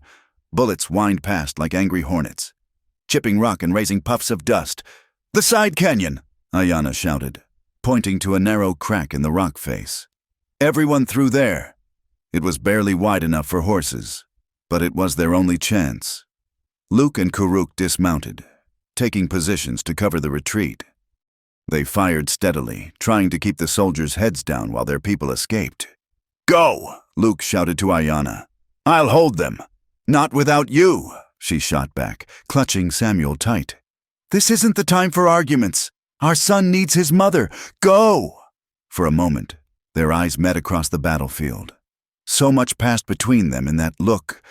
Bullets whined past like angry hornets, chipping rock and raising puffs of dust. "The side canyon!" Ayanna shouted, pointing to a narrow crack in the rock face. "Everyone through there!" It was barely wide enough for horses, but it was their only chance. Luke and Karuk dismounted, taking positions to cover the retreat. They fired steadily, trying to keep the soldiers' heads down while their people escaped. "Go!" Luke shouted to Ayanna. "I'll hold them." "Not without you," she shot back, clutching Samuel tight. "This isn't the time for arguments. Our son needs his mother. Go!" For a moment, their eyes met across the battlefield. So much passed between them in that look.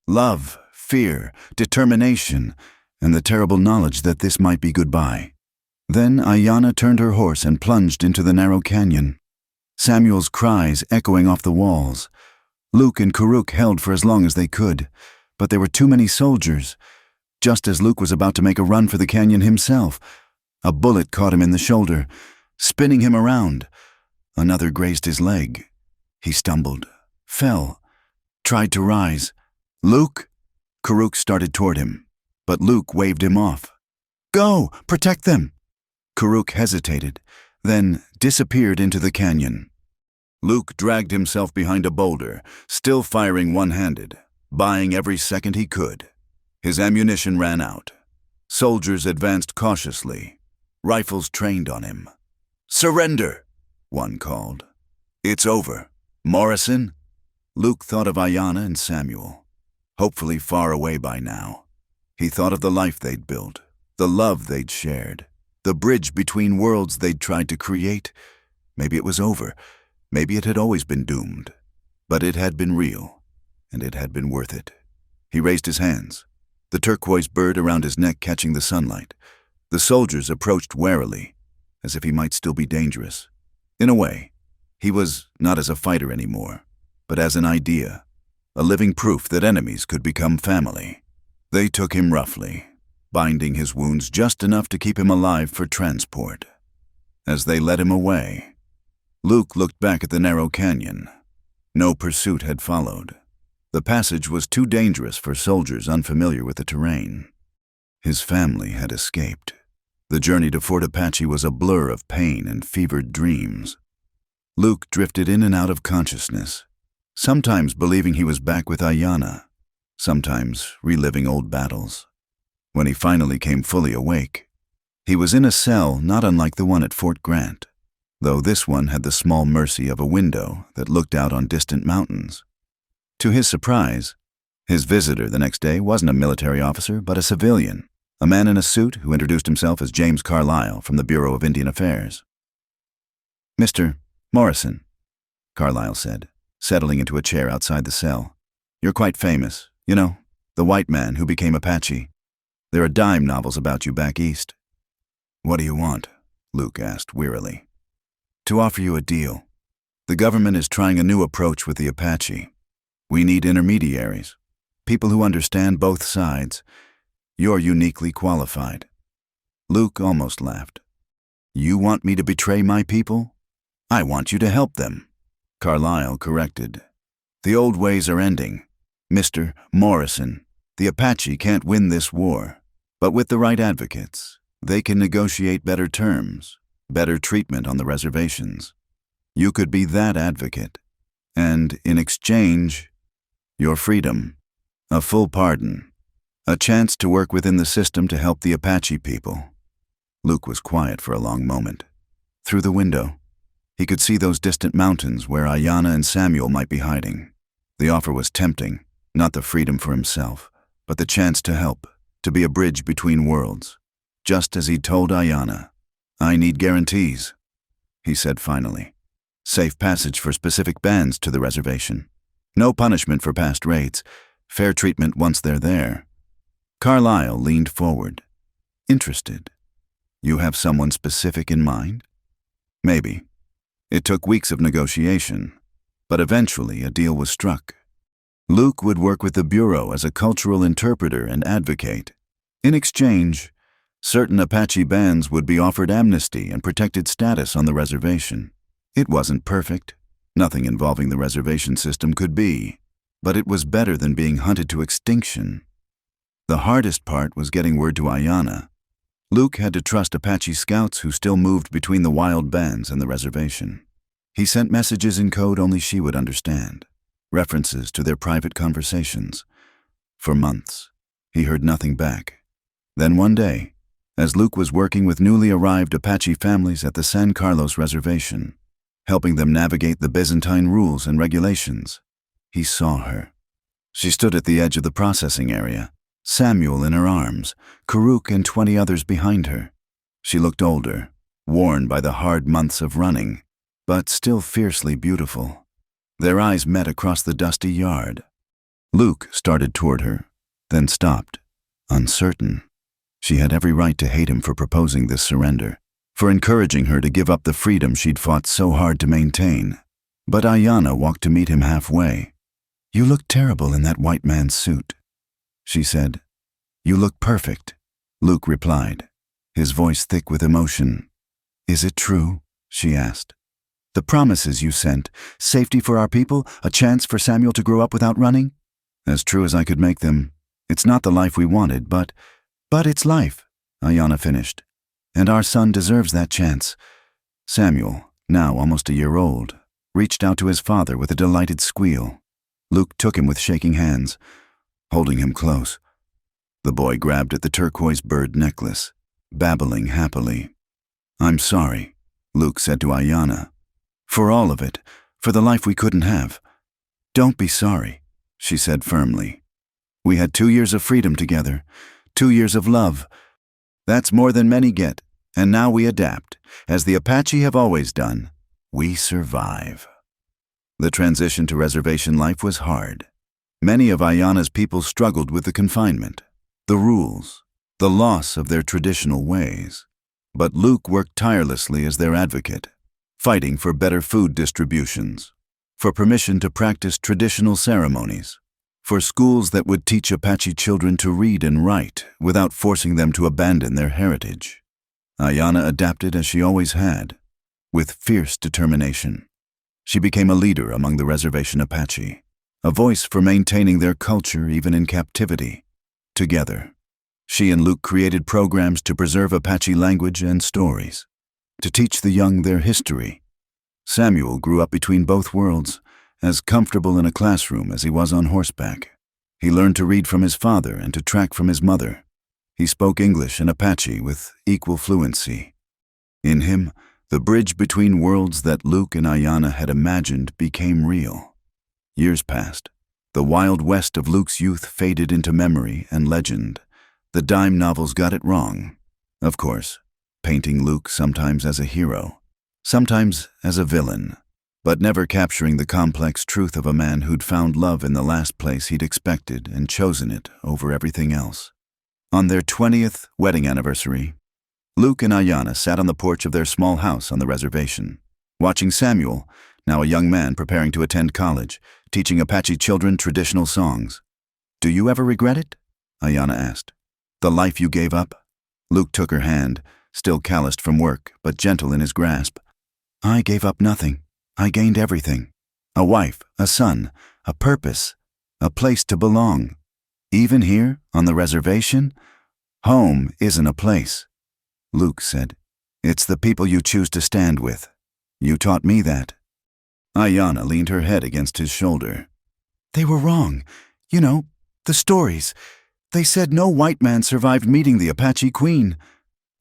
Love, fear, determination, and the terrible knowledge that this might be goodbye. Then Ayanna turned her horse and plunged into the narrow canyon, Samuel's cries echoing off the walls. Luke and Karuk held for as long as they could, but there were too many soldiers. Just as Luke was about to make a run for the canyon himself, a bullet caught him in the shoulder, spinning him around. Another grazed his leg. He stumbled, fell, tried to rise. "Luke?" Karuk started toward him, but Luke waved him off. "Go! Protect them!" Karuk hesitated, then disappeared into the canyon. Luke dragged himself behind a boulder, still firing one-handed, buying every second he could. His ammunition ran out. Soldiers advanced cautiously, rifles trained on him. "Surrender!" one called. "It's over. Morrison?" Luke thought of Ayanna and Samuel, hopefully far away by now. He thought of the life they'd built, the love they'd shared, the bridge between worlds they'd tried to create. Maybe it was over. Maybe it had always been doomed. But it had been real, and it had been worth it. He raised his hands, the turquoise bird around his neck catching the sunlight. The soldiers approached warily, as if he might still be dangerous. In a way, he was not as a fighter anymore, but as an idea, a living proof that enemies could become family. They took him roughly, binding his wounds just enough to keep him alive for transport. As they led him away, Luke looked back at the narrow canyon. No pursuit had followed. The passage was too dangerous for soldiers unfamiliar with the terrain. His family had escaped. The journey to Fort Apache was a blur of pain and fevered dreams. Luke drifted in and out of consciousness, sometimes believing he was back with Ayanna, sometimes reliving old battles. When he finally came fully awake, he was in a cell not unlike the one at Fort Grant, though this one had the small mercy of a window that looked out on distant mountains. To his surprise, his visitor the next day wasn't a military officer, but a civilian, a man in a suit who introduced himself as James Carlyle from the Bureau of Indian Affairs. "Mr. Morrison," Carlyle said, settling into a chair outside the cell. "You're quite famous, you know, the white man who became Apache. There are dime novels about you back east." "What do you want?" Luke asked wearily. "To offer you a deal. The government is trying a new approach with the Apache. We need intermediaries, people who understand both sides. You're uniquely qualified." Luke almost laughed. "You want me to betray my people? I want you to help them," Carlyle corrected. "The old ways are ending. Mr. Morrison, the Apache can't win this war, but with the right advocates, they can negotiate better terms, better treatment on the reservations. You could be that advocate, and in exchange, your freedom, a full pardon, a chance to work within the system to help the Apache people." Luke was quiet for a long moment. Through the window, he could see those distant mountains where Ayanna and Samuel might be hiding. The offer was tempting, not the freedom for himself, but the chance to help, to be a bridge between worlds, just as he told Ayanna. "I need guarantees," he said finally. "Safe passage for specific bands to the reservation. No punishment for past raids. Fair treatment once they're there." Carlyle leaned forward, interested. "You have someone specific in mind?" "Maybe." It took weeks of negotiation, but eventually a deal was struck. Luke would work with the Bureau as a cultural interpreter and advocate. In exchange, certain Apache bands would be offered amnesty and protected status on the reservation. It wasn't perfect. Nothing involving the reservation system could be, but it was better than being hunted to extinction. The hardest part was getting word to Ayanna. Luke had to trust Apache scouts who still moved between the wild bands and the reservation. He sent messages in code only she would understand, references to their private conversations. For months, he heard nothing back. Then one day, as Luke was working with newly arrived Apache families at the San Carlos reservation, helping them navigate the Byzantine rules and regulations, he saw her. She stood at the edge of the processing area, Samuel in her arms, Karuk and 20 others behind her. She looked older, worn by the hard months of running, but still fiercely beautiful. Their eyes met across the dusty yard. Luke started toward her, then stopped, uncertain. She had every right to hate him for proposing this surrender, for encouraging her to give up the freedom she'd fought so hard to maintain. But Ayanna walked to meet him halfway. "You look terrible in that white man's suit," she said. "You look perfect," Luke replied, his voice thick with emotion. "Is it true?" she asked. "The promises you sent, safety for our people, a chance for Samuel to grow up without running?" "As true as I could make them. It's not the life we wanted, but it's life," Ayanna finished. "And our son deserves that chance." Samuel, now almost a year old, reached out to his father with a delighted squeal. Luke took him with shaking hands, holding him close. The boy grabbed at the turquoise bird necklace, babbling happily. "I'm sorry," Luke said to Ayanna. "For all of it, for the life we couldn't have." "Don't be sorry," she said firmly. "We had 2 years of freedom together, 2 years of love. That's more than many get, and now we adapt, as the Apache have always done. We survive." The transition to reservation life was hard. Many of Ayanna's people struggled with the confinement, the rules, the loss of their traditional ways. But Luke worked tirelessly as their advocate, fighting for better food distributions, for permission to practice traditional ceremonies, for schools that would teach Apache children to read and write without forcing them to abandon their heritage. Ayanna adapted as she always had, with fierce determination. She became a leader among the reservation Apache, a voice for maintaining their culture even in captivity. Together, she and Luke created programs to preserve Apache language and stories, to teach the young their history. Samuel grew up between both worlds, as comfortable in a classroom as he was on horseback. He learned to read from his father and to track from his mother. He spoke English and Apache with equal fluency. In him, the bridge between worlds that Luke and Ayanna had imagined became real. Years passed. The Wild West of Luke's youth faded into memory and legend. The dime novels got it wrong, of course, painting Luke sometimes as a hero, sometimes as a villain, but never capturing the complex truth of a man who'd found love in the last place he'd expected and chosen it over everything else. On their 20th wedding anniversary, Luke and Ayanna sat on the porch of their small house on the reservation, watching Samuel, now a young man preparing to attend college, teaching Apache children traditional songs. "Do you ever regret it?" Ayanna asked. "The life you gave up?" Luke took her hand, still calloused from work, but gentle in his grasp. "I gave up nothing. I gained everything. A wife, a son, a purpose, a place to belong. Even here, on the reservation, home isn't a place," Luke said. "It's the people you choose to stand with. You taught me that." Ayanna leaned her head against his shoulder. "They were wrong. You know, the stories. They said no white man survived meeting the Apache queen."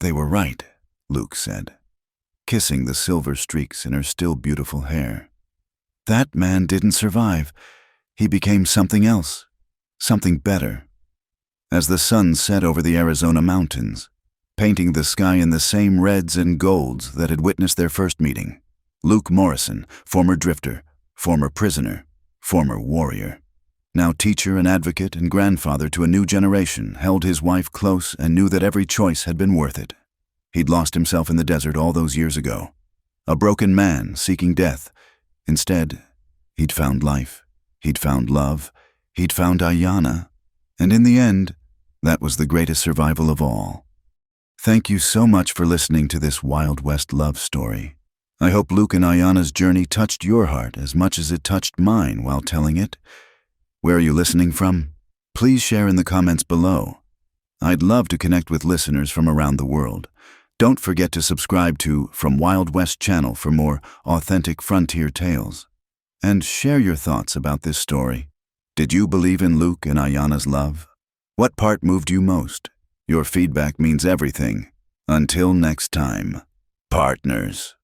"They were right," Luke said, kissing the silver streaks in her still beautiful hair. "That man didn't survive. He became something else, something better." As the sun set over the Arizona mountains, painting the sky in the same reds and golds that had witnessed their first meeting. Luke Morrison, former drifter, former prisoner, former warrior, now teacher and advocate and grandfather to a new generation, held his wife close and knew that every choice had been worth it. He'd lost himself in the desert all those years ago, a broken man seeking death. Instead, he'd found life, he'd found love, he'd found Ayanna, and in the end, that was the greatest survival of all. Thank you so much for listening to this Wild West love story. I hope Luke and Ayanna's journey touched your heart as much as it touched mine while telling it. Where are you listening from? Please share in the comments below. I'd love to connect with listeners from around the world. Don't forget to subscribe to From Wild West channel for more authentic frontier tales. And share your thoughts about this story. Did you believe in Luke and Ayanna's love? What part moved you most? Your feedback means everything. Until next time, partners.